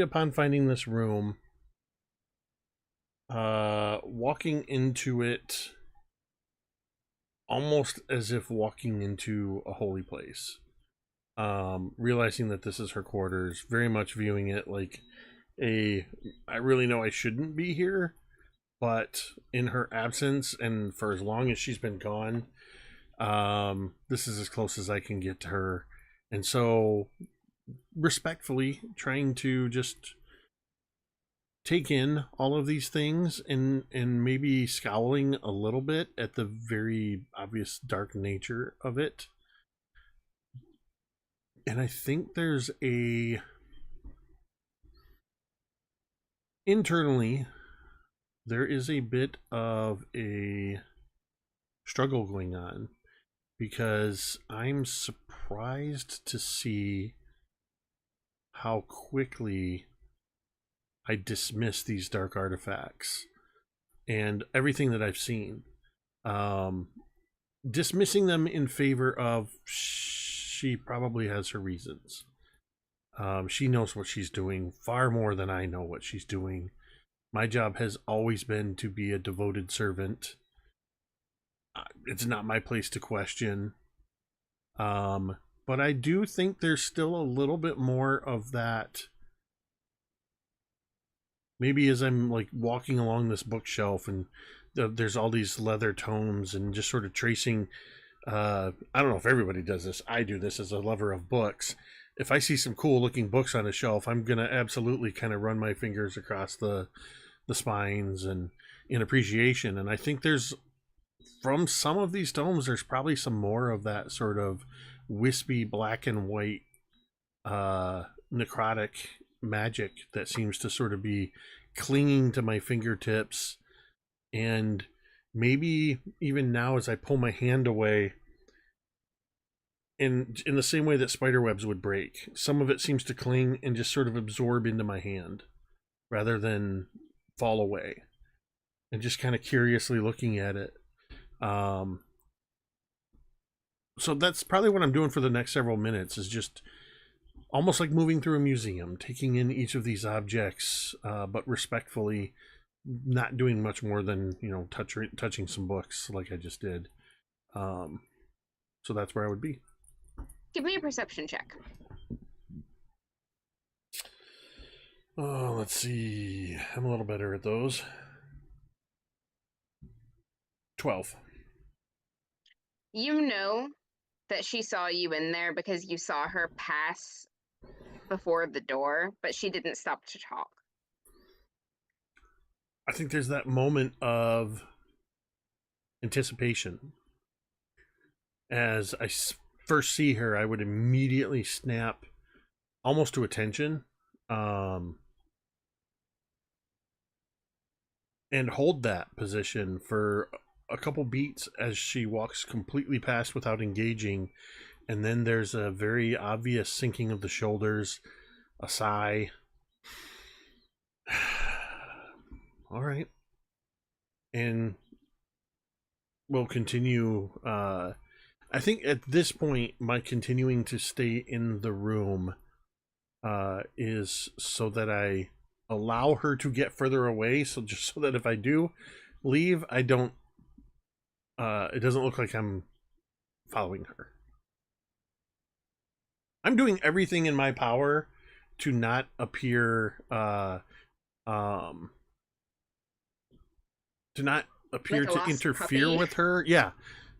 upon finding this room, walking into it almost as if walking into a holy place. Realizing that this is her quarters, very much viewing it like I really know I shouldn't be here, but in her absence and for as long as she's been gone, this is as close as I can get to her. And so respectfully trying to just take in all of these things, and maybe scowling a little bit at the very obvious dark nature of it. And I think there's internally, there is a bit of a struggle going on, because I'm surprised to see how quickly I dismiss these dark artifacts and everything that I've seen. Dismissing them in favor of she probably has her reasons. She knows what she's doing far more than I know what she's doing. My job has always been to be a devoted servant. It's not my place to question. But I do think there's still a little bit more of that. Maybe as I'm like walking along this bookshelf and there's all these leather tomes and just sort of tracing. I don't know if everybody does this. I do this as a lover of books. If I see some cool looking books on a shelf, I'm going to absolutely kind of run my fingers across the spines and in appreciation. And I think there's from some of these tomes, there's probably some more of that sort of wispy black and white necrotic magic that seems to sort of be clinging to my fingertips. And maybe even now, as I pull my hand away, in the same way that spider webs would break, some of it seems to cling and just sort of absorb into my hand rather than fall away. And just kind of curiously looking at it. So that's probably what I'm doing for the next several minutes, is just almost like moving through a museum, taking in each of these objects, but respectfully, not doing much more than, you know, touching some books like I just did. So that's where I would be. Give me a perception check. Oh, let's see. I'm a little better at those. 12. You know that she saw you in there because you saw her pass before the door, but she didn't stop to talk. I think there's that moment of anticipation. As I first see her, I would immediately snap almost to attention, and hold that position for a couple beats as she walks completely past without engaging. And then there's a very obvious sinking of the shoulders, a sigh. All right. And we'll continue. I think at this point, my continuing to stay in the room is so that I allow her to get further away. So just so that if I do leave, I don't, it doesn't look like I'm following her. I'm doing everything in my power to not appear, to interfere with her. Yeah.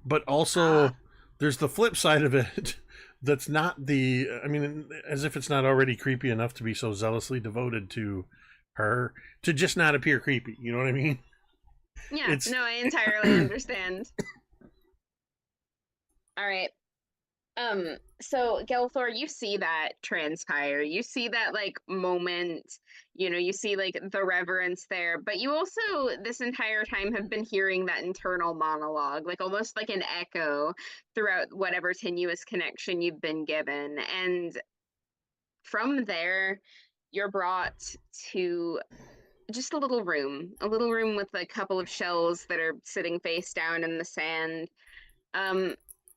But also there's the flip side of it. That's not the, I mean, as if it's not already creepy enough to be so zealously devoted to her, to just not appear creepy. You know what I mean? Yeah, no, I entirely understand. All right. So Gelthor, you see that transpire. You see that like moment, you know, you see like the reverence there, but you also this entire time have been hearing that internal monologue, like almost like an echo throughout whatever tenuous connection you've been given. And from there, you're brought to just a little room with a couple of shells that are sitting face down in the sand.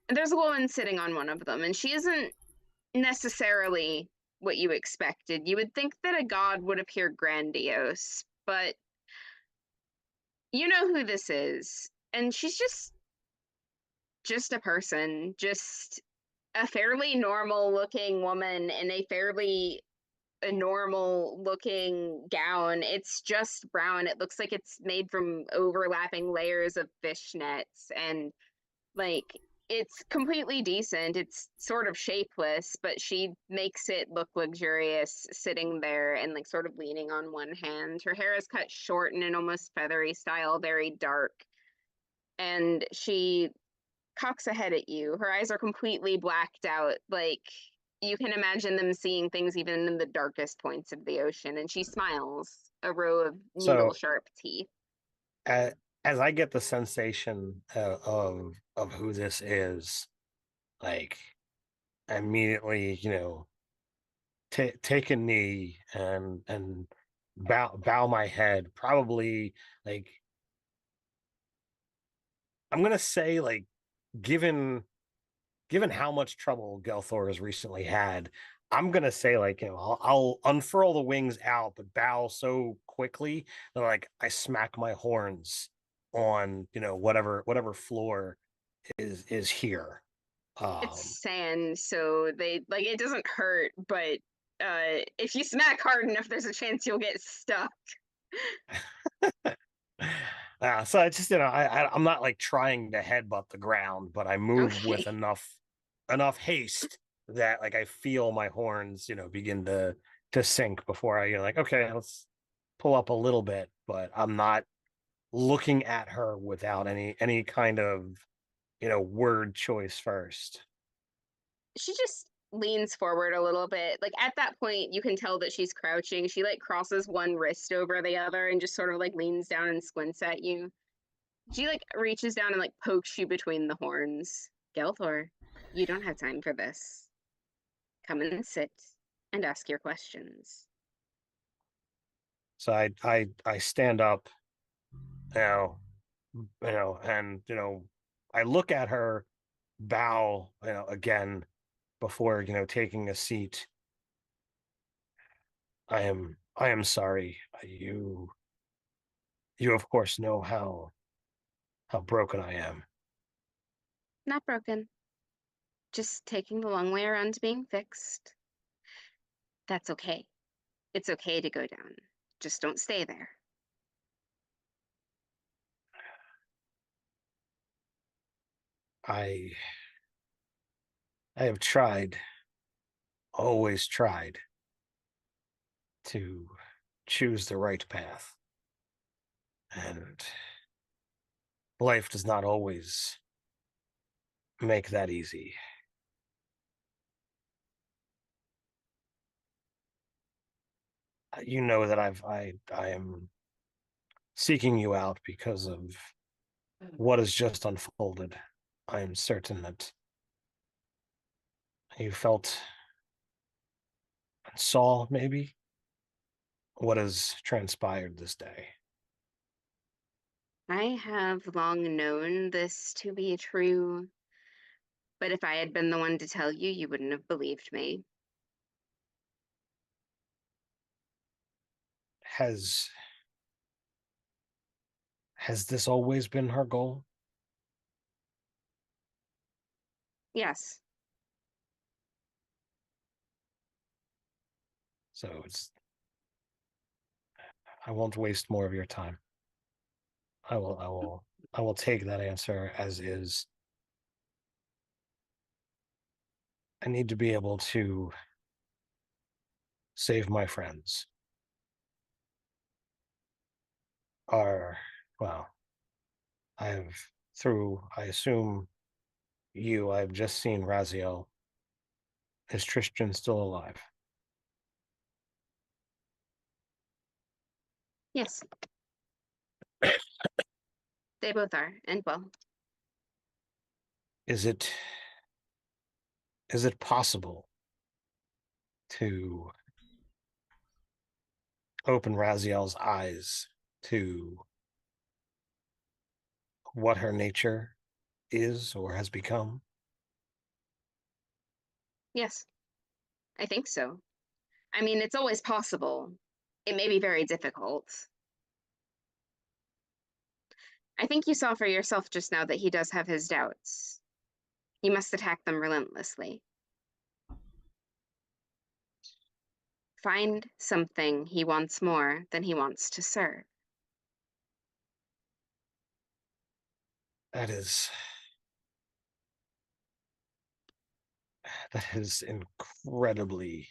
There's a woman sitting on one of them, and she isn't necessarily what you expected. You would think that a god would appear grandiose, but you know who this is. And she's just a person, just a fairly normal looking woman in a fairly normal looking gown. It's just brown. It looks like it's made from overlapping layers of fishnets, and like it's completely decent. It's sort of shapeless, but she makes it look luxurious sitting there and like sort of leaning on one hand. Her hair is cut short in an almost feathery style, very dark. And she cocks a head at you. Her eyes are completely blacked out. Like you can imagine them seeing things even in the darkest points of the ocean. And she smiles, a row of needle sharp teeth. As I get the sensation of who this is, like I immediately, you know, take a knee and bow my head. Probably like I'm gonna say like given how much trouble Gelthor has recently had, I'm gonna say like, you know, I'll unfurl the wings out, but bow so quickly that like I smack my horns on, you know, whatever floor is here. It's sand, so they like it doesn't hurt, but if you smack hard enough, there's a chance you'll get stuck. So I just, you know, I'm not like trying to headbutt the ground, but I move with enough haste that like I feel my horns, you know, begin to sink before I, you know, like, okay, let's pull up a little bit, but I'm not looking at her without any kind of, word choice first. She just leans forward a little bit. Like at that point, you can tell that she's crouching. She like crosses one wrist over the other and just sort of like leans down and squints at you. She like reaches down and like pokes you between the horns. Gelthor, you don't have time for this. Come and sit and ask your questions. So I stand up, you know, and I look at her, bow, again before taking a seat. I am sorry. You of course know how broken I am. Not broken. Just taking the long way around to being fixed. That's okay. It's okay to go down. Just don't stay there. I have tried, always tried to choose the right path. And life does not always make that easy. You know that I am seeking you out because of what has just unfolded. I am certain that you felt and saw maybe what has transpired this day. I have long known this to be true, but if I had been the one to tell you, you wouldn't have believed me. Has this always been her goal? Yes. So I won't waste more of your time. I will take that answer as is. I need to be able to save my friends. Well, I assume I've just seen Raziel. Is Tristan still alive? Yes. They both are, and well. Is it possible to open Raziel's eyes to what her nature is or has become? Yes, I think so. I mean, it's always possible. It may be very difficult. I think you saw for yourself just now that he does have his doubts. You must attack them relentlessly. Find something he wants more than he wants to serve. That is incredibly.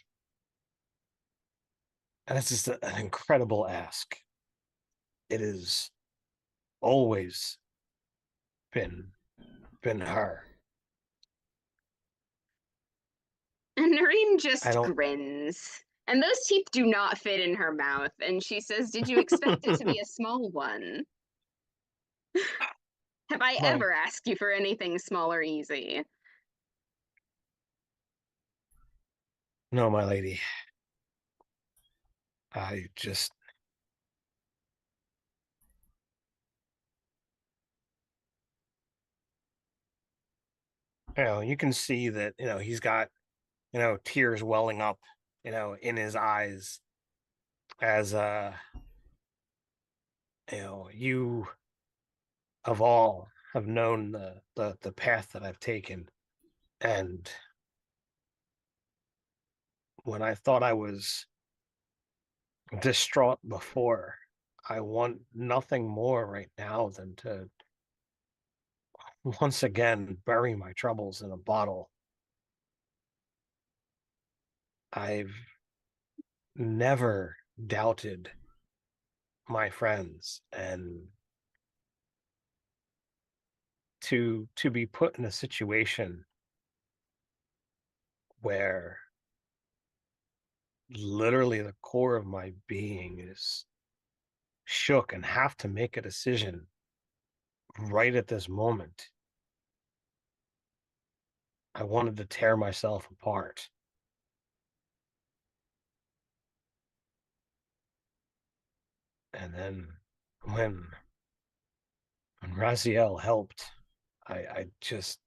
And it's just an incredible ask. It has always been her. And Noreen just grins. And those teeth do not fit in her mouth. And she says, "Did you expect it to be a small one? Have I ever asked you for anything small or easy?" No, my lady. I just you can see that, he's got, tears welling up, in his eyes as you of all have known the path that I've taken. And when I thought I was distraught before, I want nothing more right now than to once again bury my troubles in a bottle. I've never doubted my friends, and to be put in a situation where literally the core of my being is shook and have to make a decision right at this moment. I wanted to tear myself apart. And then when Raziel helped, I just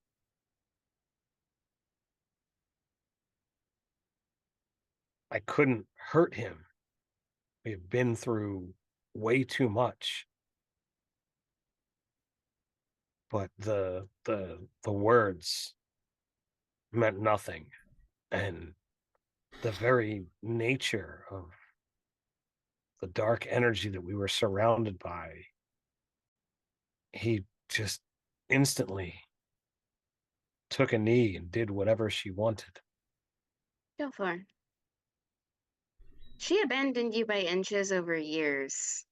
I couldn't hurt him. We've been through way too much. But the words meant nothing. And the very nature of the dark energy that we were surrounded by, he just instantly took a knee and did whatever she wanted. Gelthor. She abandoned you by inches over years.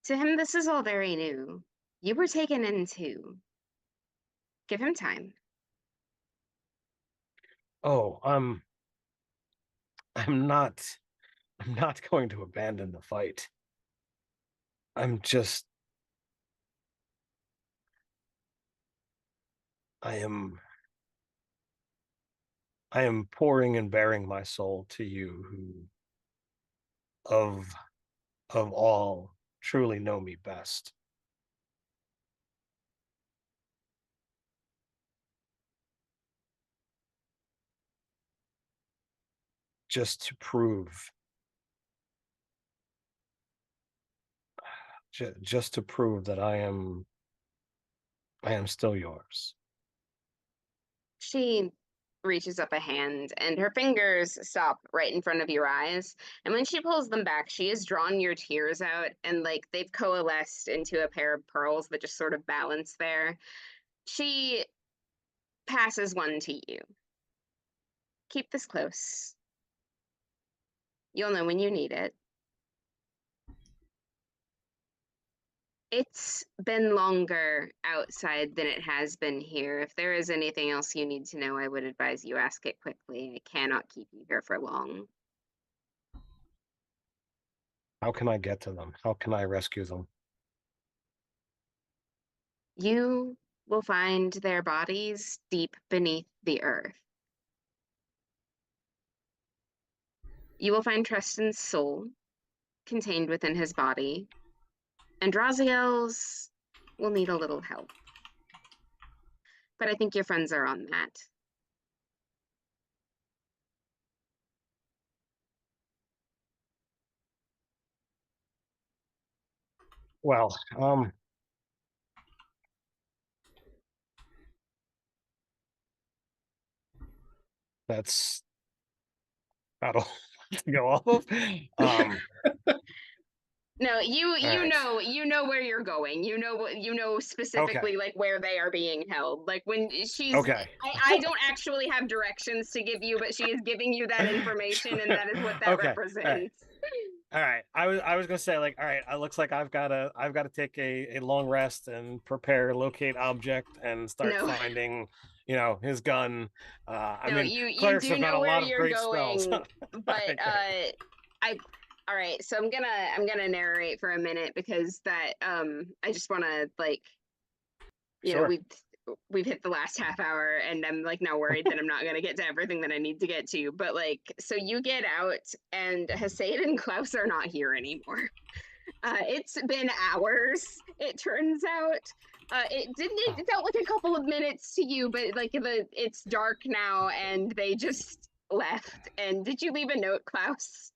To him, this is all very new. You were taken in too. Give him time. Oh, I'm not going to abandon the fight. I'm just I am pouring and bearing my soul to you who of all truly know me best. Just to prove that I am still yours. She reaches up a hand and her fingers stop right in front of your eyes. And when she pulls them back, she has drawn your tears out and like they've coalesced into a pair of pearls that just sort of balance there. She passes one to you. Keep this close. You'll know when you need it. It's been longer outside than it has been here. If there is anything else you need to know, I would advise you ask it quickly. I cannot keep you here for long. How can I get to them? How can I rescue them? You will find their bodies deep beneath the earth. You will find Treston's soul contained within his body, and Raziel's will need a little help. But I think your friends are on that. Well, that's not all to go off of. No, you right. you know where you're going. You know specifically like where they are being held. Like when she's Okay. I don't actually have directions to give you, but she is giving you that information and that is what that Okay. represents. All right. I was gonna say, like, all right, it looks like I've gotta take a long rest and prepare, locate object, and start No. finding, you know, his gun. I No, mean, you clerics do have got know a where lot of you're great spells. going, but Okay. all right, so I'm gonna narrate for a minute because that I just wanna like you know, Sure. we've hit the last half hour and I'm like now worried that I'm not gonna get to everything that I need to get to. But like so you get out and Hasaid and Klaus are not here anymore. It's been hours, it turns out. It felt like a couple of minutes to you, but like it's dark now and they just left. And did you leave a note, Klaus?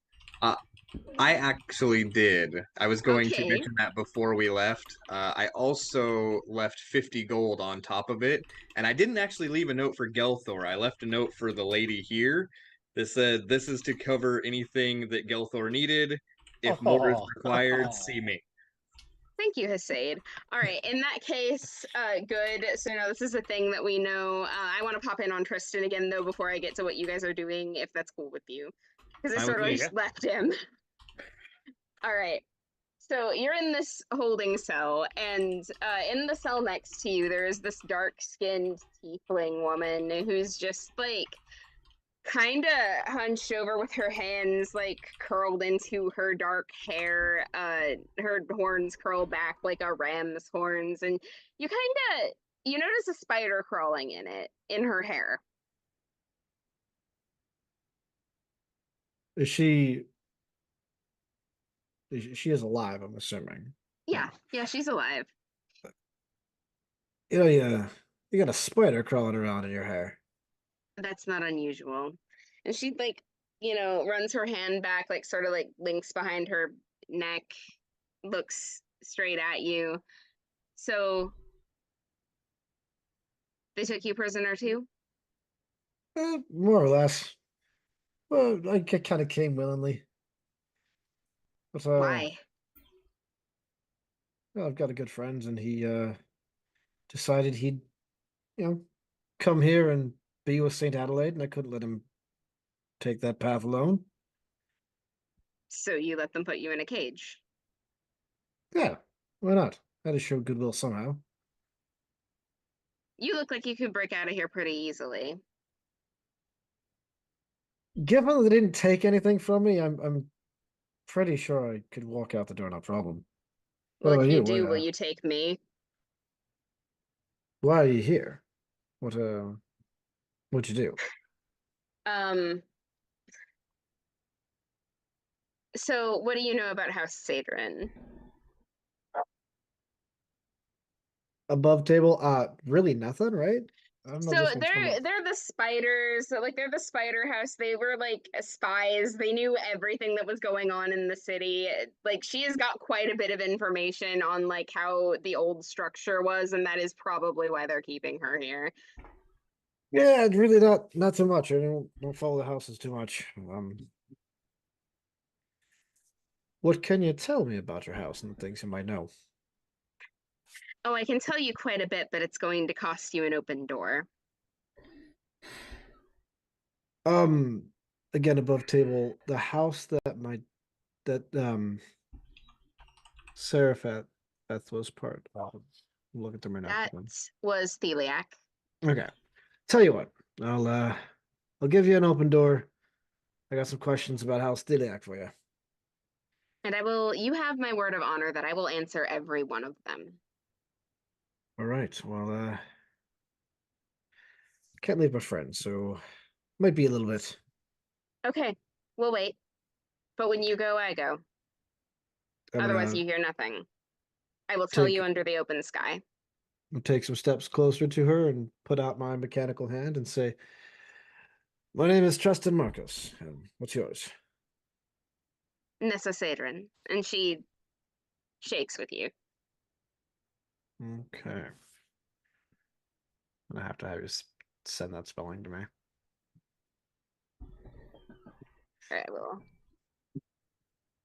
I actually did. I was going to Okay. mention that before we left. I also left 50 gold on top of it, and I didn't actually leave a note for Gelthor. I left a note for the lady here that said, "This is to cover anything that Gelthor needed. If more is required, see me." Thank you, Hasaid. All right, in that case, good. So now this is a thing that we know. I want to pop in on Tristan again, though, before I get to what you guys are doing, if that's cool with you. Because I Fine sort with of me. just left him. All right. So you're in this holding cell, and in the cell next to you, there is this dark-skinned tiefling woman who's just like kind of hunched over with her hands like curled into her dark hair. Her horns curl back like a ram's horns, and you notice a spider crawling in her hair. Is she she is alive, I'm assuming. Yeah, she's alive. You know, you got a spider crawling around in your hair. That's not unusual. And she like, runs her hand back, like sort of like links behind her neck, looks straight at you. So they took you prisoner too? More or less. Well, I kind of came willingly. But Why? well, I've got a good friend, and he decided he'd, come here and be with Saint Adelaide, and I couldn't let him take that path alone. So you let them put you in a cage? Yeah, why not? Had to show goodwill somehow. You look like you could break out of here pretty easily. Given they didn't take anything from me, I'm pretty sure I could walk out the door, no problem. What Well, about if you you? do, will you take me? Why are you here? What'd you do? So what do you know about House Sadrin? Above table? Really nothing, right? I don't know So this one's from they're the spiders, like they're the spider house. They were like spies. They knew everything that was going on in the city. Like she has got quite a bit of information on like how the old structure was, and that is probably why they're keeping her here. Yeah, it's really not too much. I don't follow the houses too much. What can you tell me about your house and the things you might know? Oh, I can tell you quite a bit, but it's going to cost you an open door. Again, above table, the house Seraphat was part of. Look at them right now. That was Theliac. Okay. Tell you what, I'll give you an open door. I got some questions about House Theliac for you. And you have my word of honor that I will answer every one of them. All right. Well, can't leave my friends, so might be a little bit. Okay, we'll wait. But when you go, I go. Otherwise, you hear nothing. I will tell you under the open sky. I'll take some steps closer to her and put out my mechanical hand and say, "My name is Treston Marcos. What's yours?" Nessa Sadrin. And she shakes with you. Okay. I'm gonna have to have you send that spelling to me. All right, well,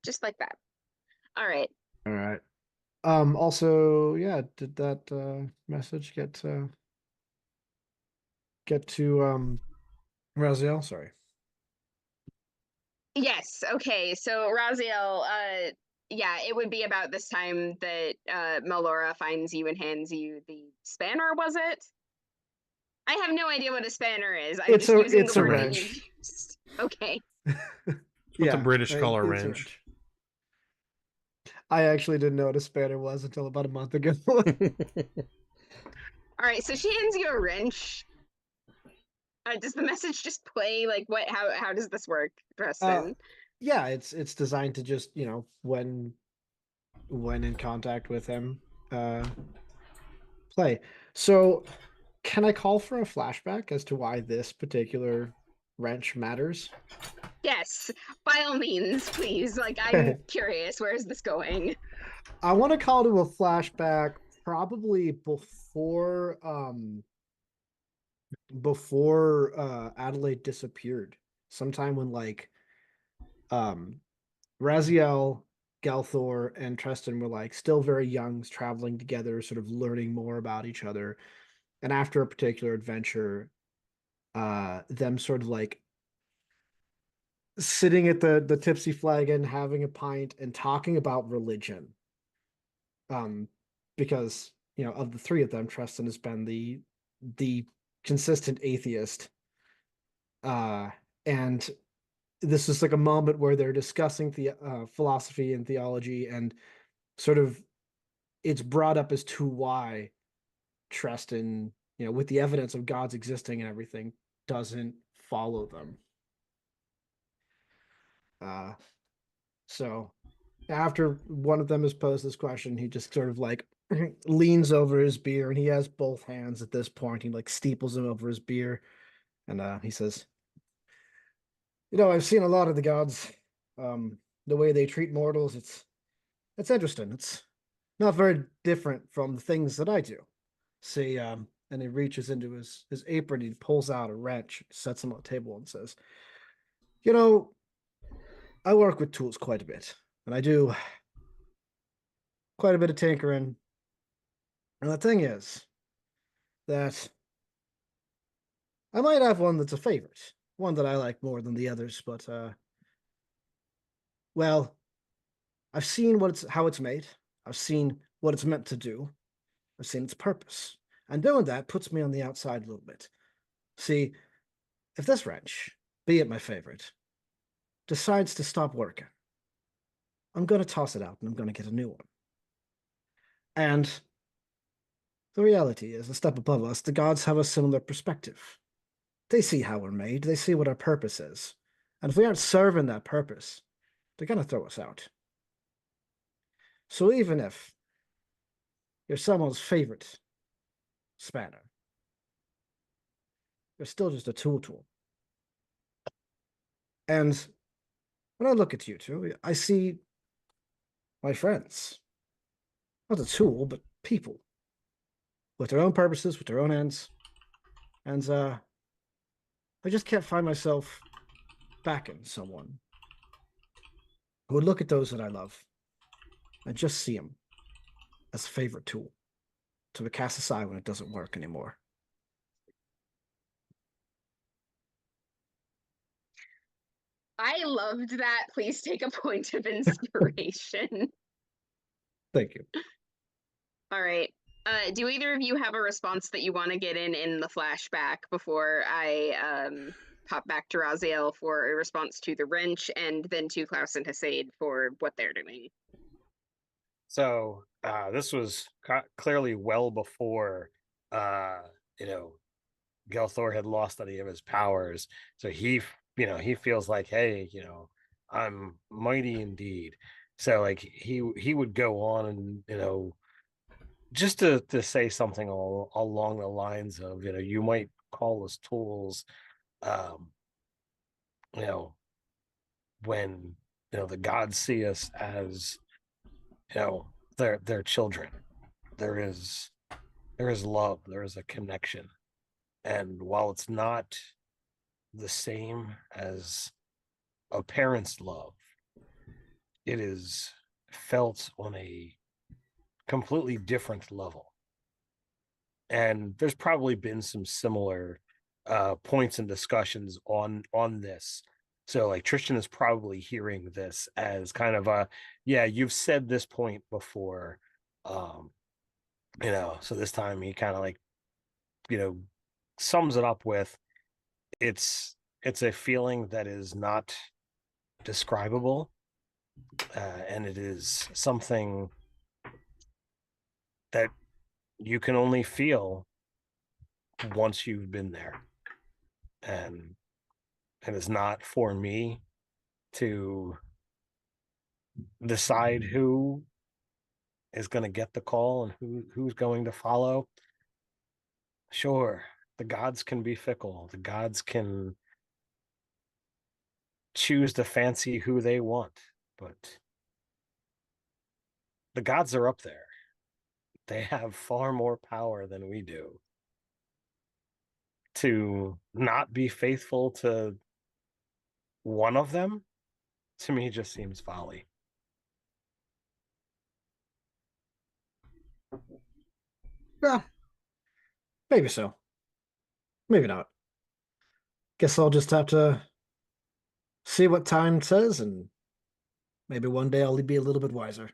just like that. All right. All right. Also, yeah, did that message get to Raziel? Sorry. Yes. Okay. So Raziel, yeah, it would be about this time that Melora finds you and hands you the spanner. Was it? I have no idea what a spanner is. I'm It's just using it's the a word that wrench. you used. Okay. What's a British color it's a wrench? I actually didn't know what a spanner was until about a month ago. All right. So she hands you a wrench. Does the message just play? Like, what? How does this work, Treston? Yeah, it's designed to just, when in contact with him, play. So, can I call for a flashback as to why this particular wrench matters? Yes, by all means, please. Like, I'm curious. Where is this going? I want to call to a flashback probably before Adelaide disappeared. Sometime when Raziel, Galthor, and Treston were still very young, traveling together, sort of learning more about each other. And after a particular adventure, them sort of sitting at the tipsy flagon, having a pint, and talking about religion. Because of the three of them, Treston has been the consistent atheist. And this is like a moment where they're discussing the philosophy and theology, and sort of it's brought up as to why Treston, with the evidence of God's existing and everything, doesn't follow them. So after one of them has posed this question, he just sort of like leans over his beer, and he has both hands at this point. He like steeples him over his beer, and he says, I've seen a lot of the gods. The way they treat mortals, it's interesting. It's not very different from the things that I do. See, and he reaches into his apron, he pulls out a wrench, sets him on the table, and says, I work with tools quite a bit, and I do quite a bit of tinkering. And the thing is that I might have one that's a favorite, one that I like more than the others, but well, I've seen how it's made. I've seen what it's meant to do. I've seen its purpose. And doing that puts me on the outside a little bit. See, if this wrench, be it my favorite, decides to stop working, I'm going to toss it out and I'm going to get a new one. And the reality is, a step above us, the gods have a similar perspective. They see how we're made. They see what our purpose is. And if we aren't serving that purpose, they're going to throw us out. So even if you're someone's favorite spanner, you're still just a tool. And when I look at you two, I see my friends. Not a tool, but people. With their own purposes, with their own ends. And I just can't find myself backing someone who would look at those that I love and just see them as a favorite tool to be cast aside when it doesn't work anymore. I loved that. Please take a point of inspiration. Thank you. All right. Do either of you have a response that you want to get in the flashback before I pop back to Raziel for a response to the wrench, and then to Klaus and Hasaid for what they're doing? So this was clearly well before Gelthor had lost any of his powers. So he feels like, hey, I'm mighty indeed. So like he would go on and just to say something along the lines of, you might call us tools, you know, when the gods see us as their children. There is love, there is a connection, and while it's not the same as a parent's love, it is felt on a completely different level. And there's probably been some similar points and discussions on this. So like Tristan is probably hearing this as kind of yeah, you've said this point before. So this time he kind of like, sums it up with, it's a feeling that is not describable, and it is something that you can only feel once you've been there, and it is not for me to decide who is going to get the call and who's going to follow. Sure, the gods can be fickle. The gods can choose to fancy who they want, but the gods are up there. They have far more power than we do. To not be faithful to one of them, to me, just seems folly. Yeah, maybe so. Maybe not. Guess I'll just have to see what time says, and maybe one day I'll be a little bit wiser.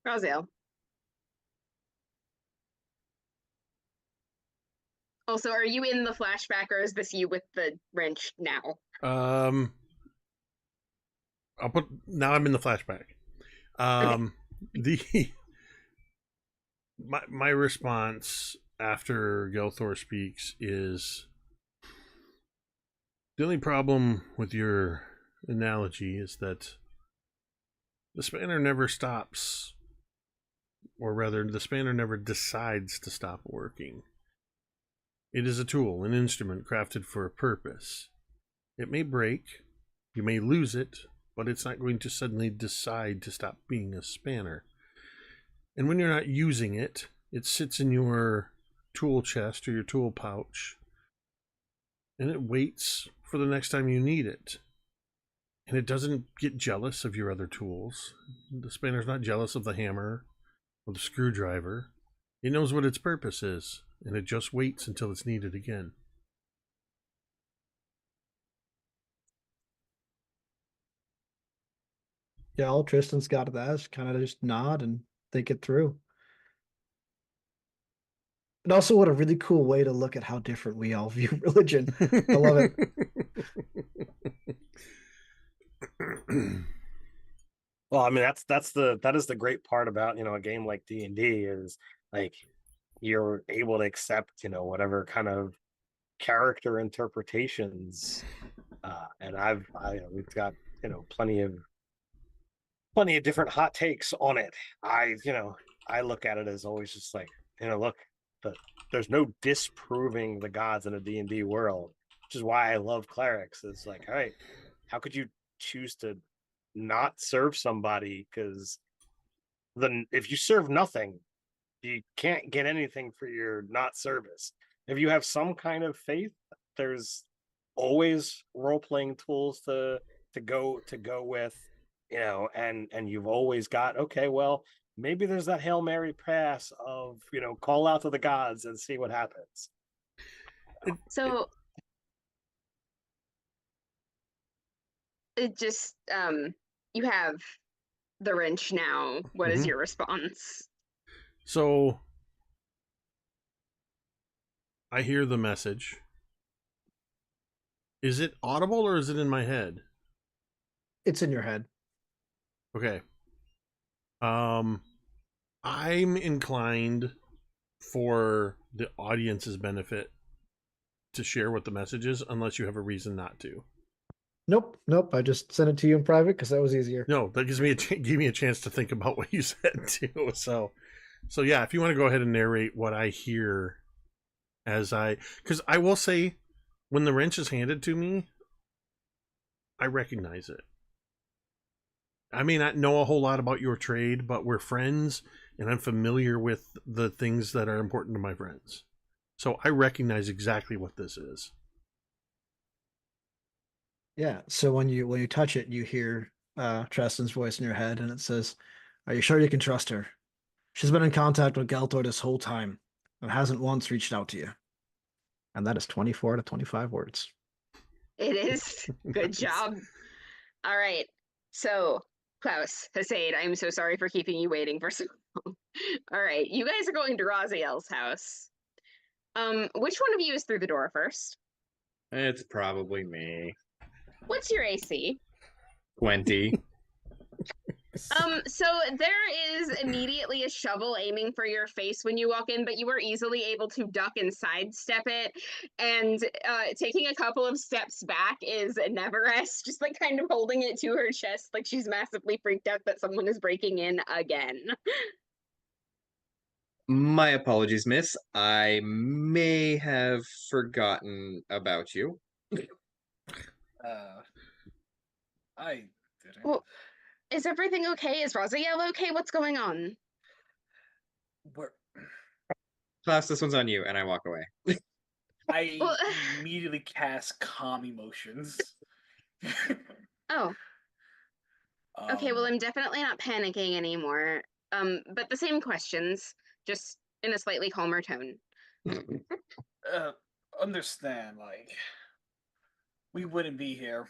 Raziel. Also, are you in the flashback, or is this you with the wrench now? Now I'm in the flashback. The my response after Gelthor speaks is, the only problem with your analogy is that the spanner never stops, or rather, the spanner never decides to stop working. It is a tool, an instrument crafted for a purpose. It may break, you may lose it, but it's not going to suddenly decide to stop being a spanner. And when you're not using it, it sits in your tool chest or your tool pouch, and it waits for the next time you need it. And it doesn't get jealous of your other tools. The spanner's not jealous of the hammer or the screwdriver. It knows what its purpose is, and it just waits until it's needed again. Yeah, all Tristan's got to ask, kind of just nod and think it through. And also, what a really cool way to look at how different we all view religion. I love it. Well, I mean, that is the great part about, a game like D&D is like you're able to accept, whatever kind of character interpretations. And we've got, plenty of different hot takes on it. I look at it as always just like, look, there's no disproving the gods in a D&D world, which is why I love clerics. It's like, all right, how could you choose to not serve somebody? Because then if you serve nothing, you can't get anything for your not service. If you have some kind of faith, there's always role-playing tools to go with, and you've always got, okay, well, maybe there's that Hail Mary pass of, call out to the gods and see what happens. So it just you have the wrench now. What is your response? So I hear the message. Is it audible or is it in my head? It's in your head. Okay. I'm inclined, for the audience's benefit, to share what the message is, unless you have a reason not to. Nope. I just sent it to you in private because that was easier. No, that gives me give me a chance to think about what you said too. So yeah, if you want to go ahead and narrate what I hear because I will say, when the wrench is handed to me, I recognize it. I may not know a whole lot about your trade, but we're friends, and I'm familiar with the things that are important to my friends. So I recognize exactly what this is. Yeah. So when you touch it, you hear Treston's voice in your head, and it says, "Are you sure you can trust her? She's been in contact with Geltor this whole time and hasn't once reached out to you." And that is 24 to 25 words. It is. Good job. All right. So, Klaus, Hasaid, I'm so sorry for keeping you waiting for so long. All right. You guys are going to Raziel's house. Which one of you is through the door first? It's probably me. What's your AC? 20. So there is immediately a shovel aiming for your face when you walk in, but you are easily able to duck and sidestep it. And taking a couple of steps back is Neverest, just like kind of holding it to her chest, like she's massively freaked out that someone is breaking in again. My apologies, miss. I may have forgotten about you. I didn't. Well, is everything okay? Is Raziel okay? What's going on? Where Klaus, this one's on you, and I walk away. I Well, immediately cast calm emotions. oh, okay. Well, I'm definitely not panicking anymore. But the same questions, just in a slightly calmer tone. understand, like, we wouldn't be here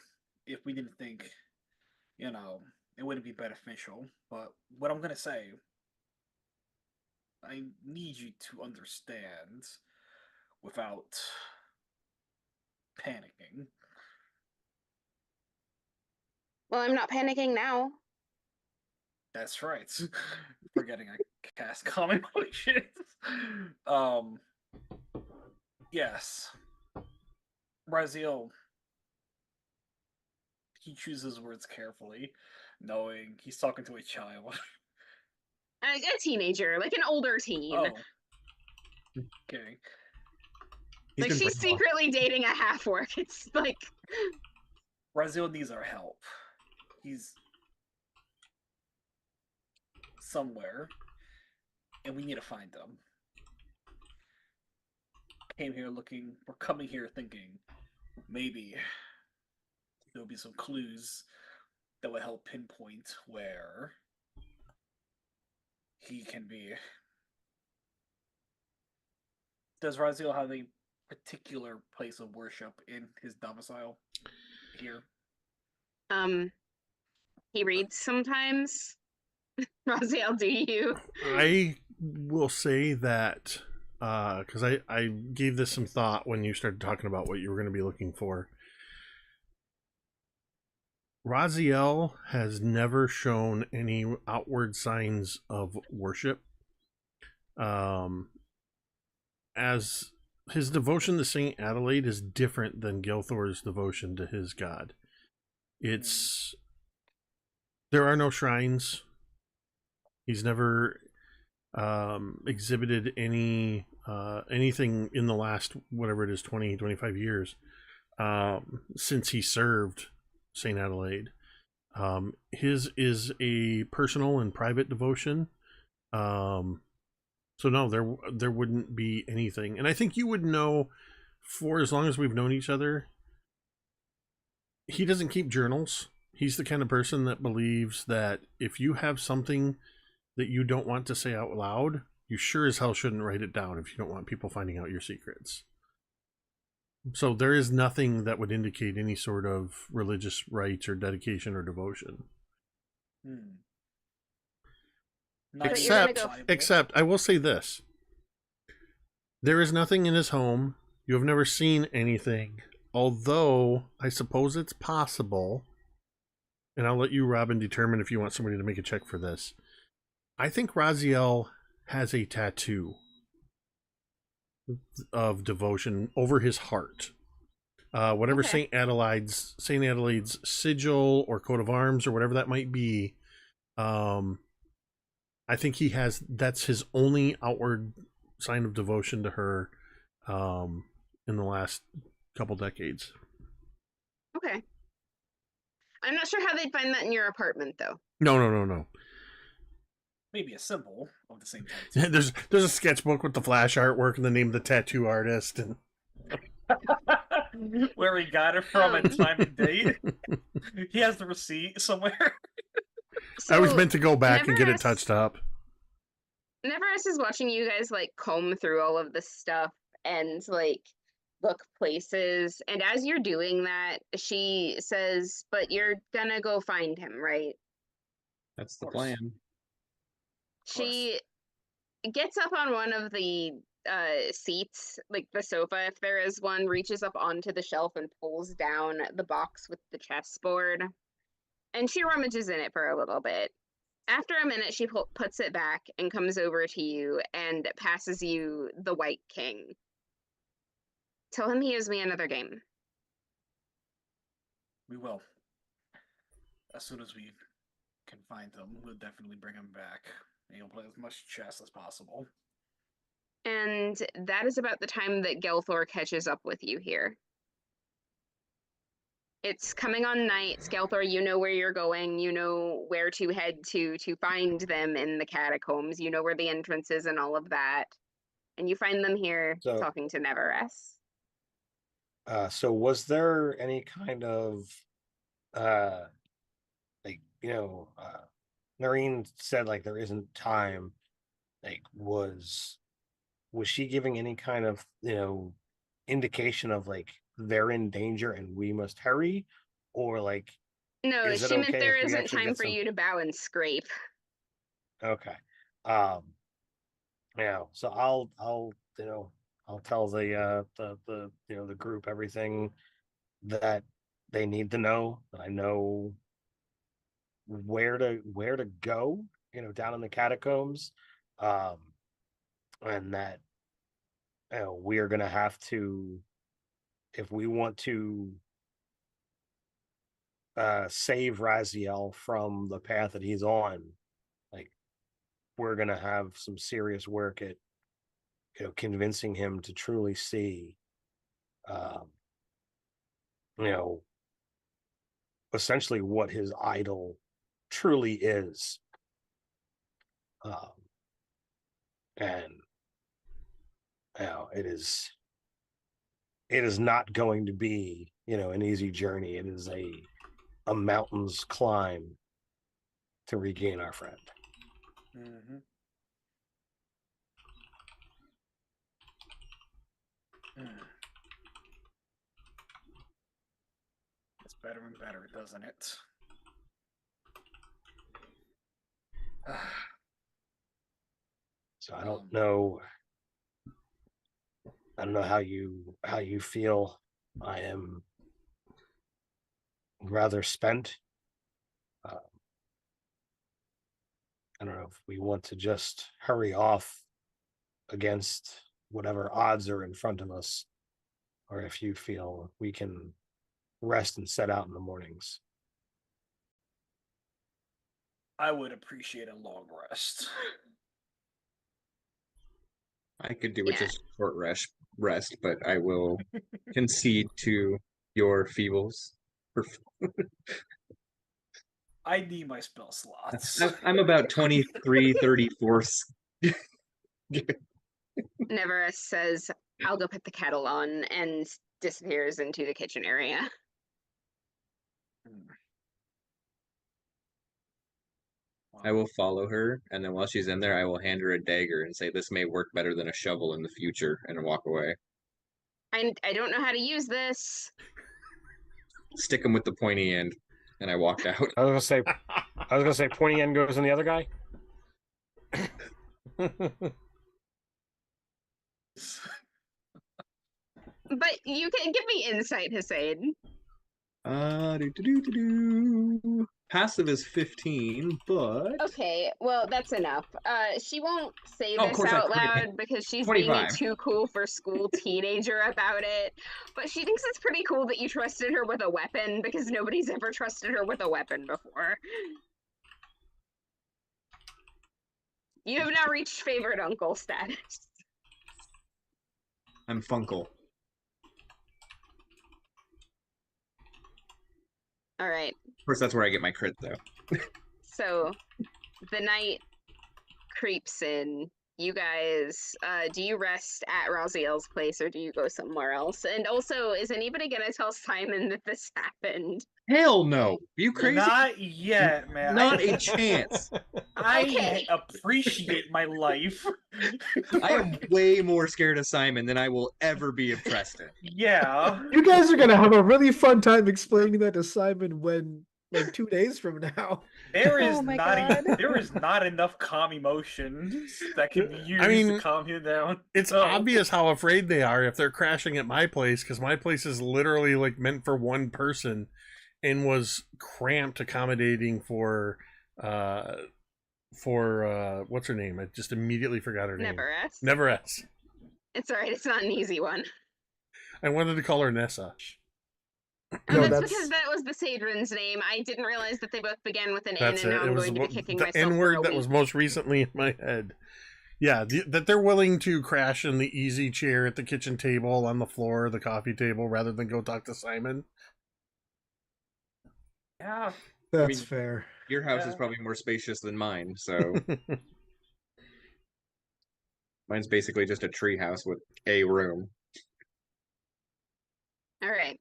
if we didn't think, you know, it wouldn't be beneficial. But what I'm gonna say, I need you to understand without panicking. Well, I'm not panicking now. That's right. Forgetting I cast common potions. Um, yes. Raziel, he chooses words carefully, knowing he's talking to a child. A teenager, like an older teen. Oh. Okay. Like she's secretly dating a half-orc. It's like Raziel needs our help. He's somewhere, and we need to find them. We're coming here thinking maybe there'll be some clues that will help pinpoint where he can be. Does Raziel have a particular place of worship in his domicile here? he reads sometimes. Raziel, do you? I will say that because I gave this some thought when you started talking about what you were going to be looking for. Raziel has never shown any outward signs of worship. As his devotion to Saint Adelaide is different than Gilthor's devotion to his god. There are no shrines. He's never exhibited anything in the last, whatever it is, 20, 25 years since he served St. Adelaide. His is a personal and private devotion. So no, there wouldn't be anything. And I think you would know, for as long as we've known each other, he doesn't keep journals. He's the kind of person that believes that if you have something that you don't want to say out loud, you sure as hell shouldn't write it down if you don't want people finding out your secrets. So there is nothing that would indicate any sort of religious rites or dedication or devotion. Except, I will say this. There is nothing in his home. You have never seen anything. Although, I suppose it's possible, and I'll let you, Robin, determine if you want somebody to make a check for this. I think Raziel has a tattoo of devotion over his heart. Whatever okay. Saint Adelaide's sigil or coat of arms or whatever that might be, I think that's his only outward sign of devotion to her in the last couple decades. Okay. I'm not sure how they'd find that in your apartment, though. No. Maybe a symbol of the same tattoo. There's a sketchbook with the flash artwork and the name of the tattoo artist and where he got it from and time and date. He has the receipt somewhere. So I was meant to go back and get it touched up. Neverus is watching you guys like comb through all of this stuff and like look places. And as you're doing that, she says, "But you're gonna go find him, right?" That's the plan. She gets up on one of the seats, like the sofa, if there is one, reaches up onto the shelf and pulls down the box with the chessboard. And she rummages in it for a little bit. After a minute, she puts it back and comes over to you and passes you the White King. Tell him he owes me another game. We will. As soon as we can find him, we'll definitely bring him back. And he'll play as much chess as possible. And that is about the time that Gelthor catches up with you here. It's coming on night. Skelthor, you know where you're going. You know where to head to find them in the catacombs. You know where the entrance is and all of that. And you find them here talking to Neverus. So was there any kind of, Noreen said, like, there isn't time. Like, was she giving any kind of, indication of, like, they're in danger and we must hurry, or like No, is it she meant okay there if we isn't actually time get for some? you to bow and scrape. Okay. Yeah. So I'll I'll tell the group everything that they need to know. That I know where to go, down in the catacombs, um, and that we're gonna have to, if we want to save Raziel from the path that he's on, like we're gonna have some serious work at convincing him to truly see, um, you know, essentially what his idol truly is, um, and it is not going to be an easy journey. It is a mountain's climb to regain our friend. Mm-hmm. It's better and better, doesn't it? So I don't know how you feel. I am rather spent. I don't know if we want to just hurry off against whatever odds are in front of us, or if you feel we can rest and set out in the mornings. I would appreciate a long rest. I could do with just a short rest, but I will concede to your feebles. I need my spell slots. I'm about 23, 34. Neverus says, I'll go put the kettle on, and disappears into the kitchen area. I will follow her, and then while she's in there, I will hand her a dagger and say, "This may work better than a shovel in the future," and walk away. I don't know how to use this. Stick him with the pointy end, and I walked out. I was gonna say pointy end goes in the other guy. But you can give me insight, Hussein. Passive is 15, but Okay, well, that's enough. She won't say of this course, out that's pretty loud because she's being a 25. too cool for school teenager about it. But she thinks it's pretty cool that you trusted her with a weapon because nobody's ever trusted her with a weapon before. You have now reached favorite uncle status. I'm Funkle. All right. Of course, that's where I get my crit, though. So the night creeps in. You guys, do you rest at Raziel's place or do you go somewhere else? And also, is anybody gonna tell Simon that this happened? Hell no! You crazy? Not yet, man. Not a chance. I appreciate my life. I am way more scared of Simon than I will ever be of Treston. Yeah. You guys are gonna have a really fun time explaining that to Simon when, like, 2 days from now. There is Oh my not God. there is not enough calm emotions that can be used to calm you down. It's obvious how afraid they are if they're crashing at my place, because my place is literally like meant for one person and was cramped accommodating for what's her name? I just immediately forgot her name. Neverus. Neverus. It's alright, it's not an easy one. I wanted to call her Nessa. No, That's because that was the Sadrin's name. I didn't realize that they both began with an That's N, and it. now It I'm was going to be kicking the myself N for word a that week. was most recently in my head. Yeah, that they're willing to crash in the easy chair at the kitchen table, on the floor, the coffee table, rather than go talk to Simon. Yeah. That's fair. Your house is probably more spacious than mine, so mine's basically just a tree house with a room. All right.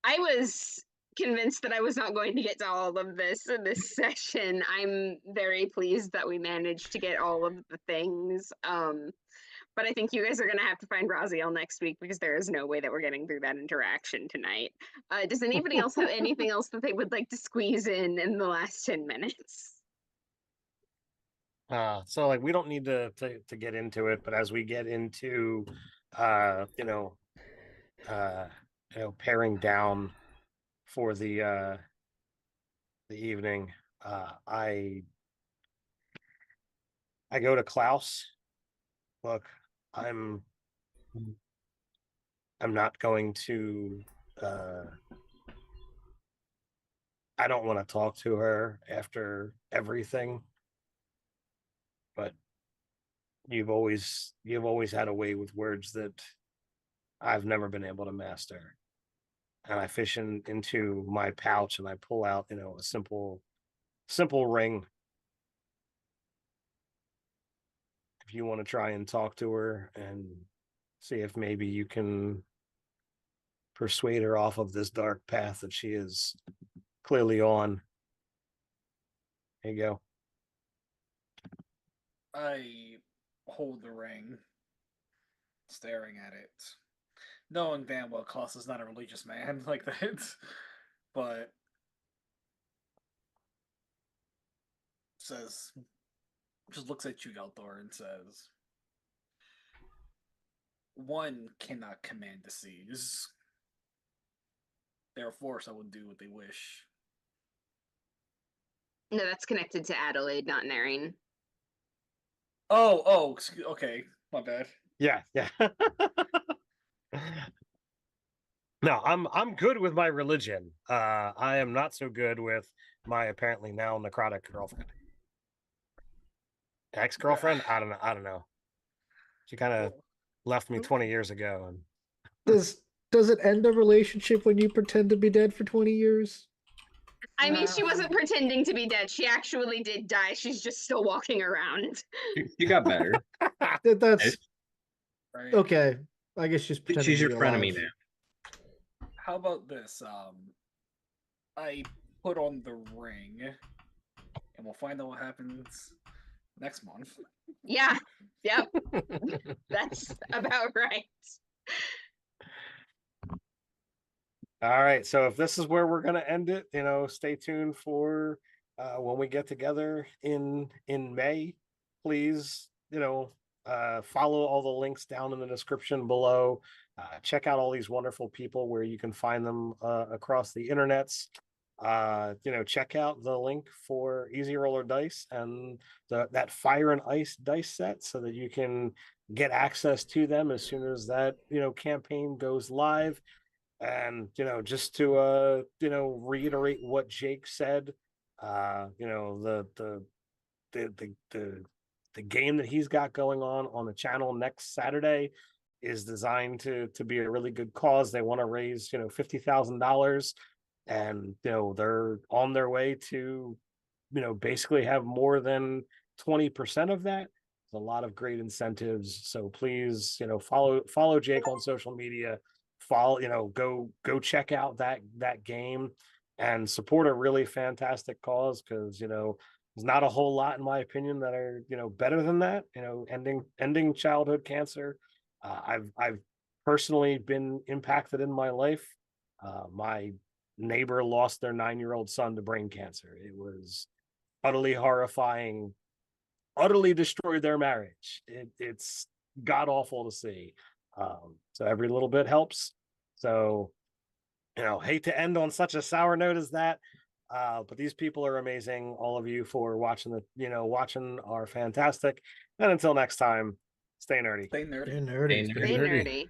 I was convinced that I was not going to get to all of this in this session. I'm very pleased that we managed to get all of the things. But I think you guys are going to have to find Raziel next week because there is no way that we're getting through that interaction tonight. Does anybody else have anything else that they would like to squeeze in the last 10 minutes? So like we don't need to get into it, but as we get into paring down for the evening, I go to Klaus. Look, I'm not going to I don't want to talk to her after everything, but you've always had a way with words that I've never been able to master. And I fish into my pouch and I pull out, a simple ring. If you want to try and talk to her and see if maybe you can persuade her off of this dark path that she is clearly on. There you go. I hold the ring, staring at it, knowing damn well Klaus is not a religious man like that, but just looks at you, Yalthor, and says, "One cannot command the seas. Therefore, I will do what they wish." No, that's connected to Adelaide, not Narine. Oh, okay, my bad. Yeah. No, I'm good with my religion. I am not so good with my apparently now necrotic girlfriend. Ex-girlfriend? I don't know. She kind of left me 20 years ago. And Does it end a relationship when you pretend to be dead for 20 years? I mean, she wasn't pretending to be dead. She actually did die. She's just still walking around. She got better. That's Right. okay. I guess she's pretending She's to your be frenemy alive. now. How about this? I put on the ring, and we'll find out what happens next month. Yeah. Yep. That's about right. All right, so if this is where we're going to end it, stay tuned for when we get together in May. Please, follow all the links down in the description below. Check out all these wonderful people where you can find them across the internets. Check out the link for Easy Roller Dice and that Fire and Ice dice set so that you can get access to them as soon as that campaign goes live. And just to reiterate what Jake said, the game that he's got going on the channel next Saturday is designed to be a really good cause. They want to raise $50,000, and they're on their way to basically have more than 20% of that. There's a lot of great incentives, so please follow Jake on social media. Go check out that game and support a really fantastic cause, because there's not a whole lot, in my opinion, that are better than that. Ending childhood cancer. I've personally been impacted in my life. My neighbor lost their 9-year-old son to brain cancer. It was utterly horrifying, utterly destroyed their marriage. It's god awful to see. So every little bit helps. So, hate to end on such a sour note as that. But these people are amazing. All of you for watching watching are fantastic. And until next time, stay nerdy. Stay nerdy. They're nerdy. Stay Stay nerdy.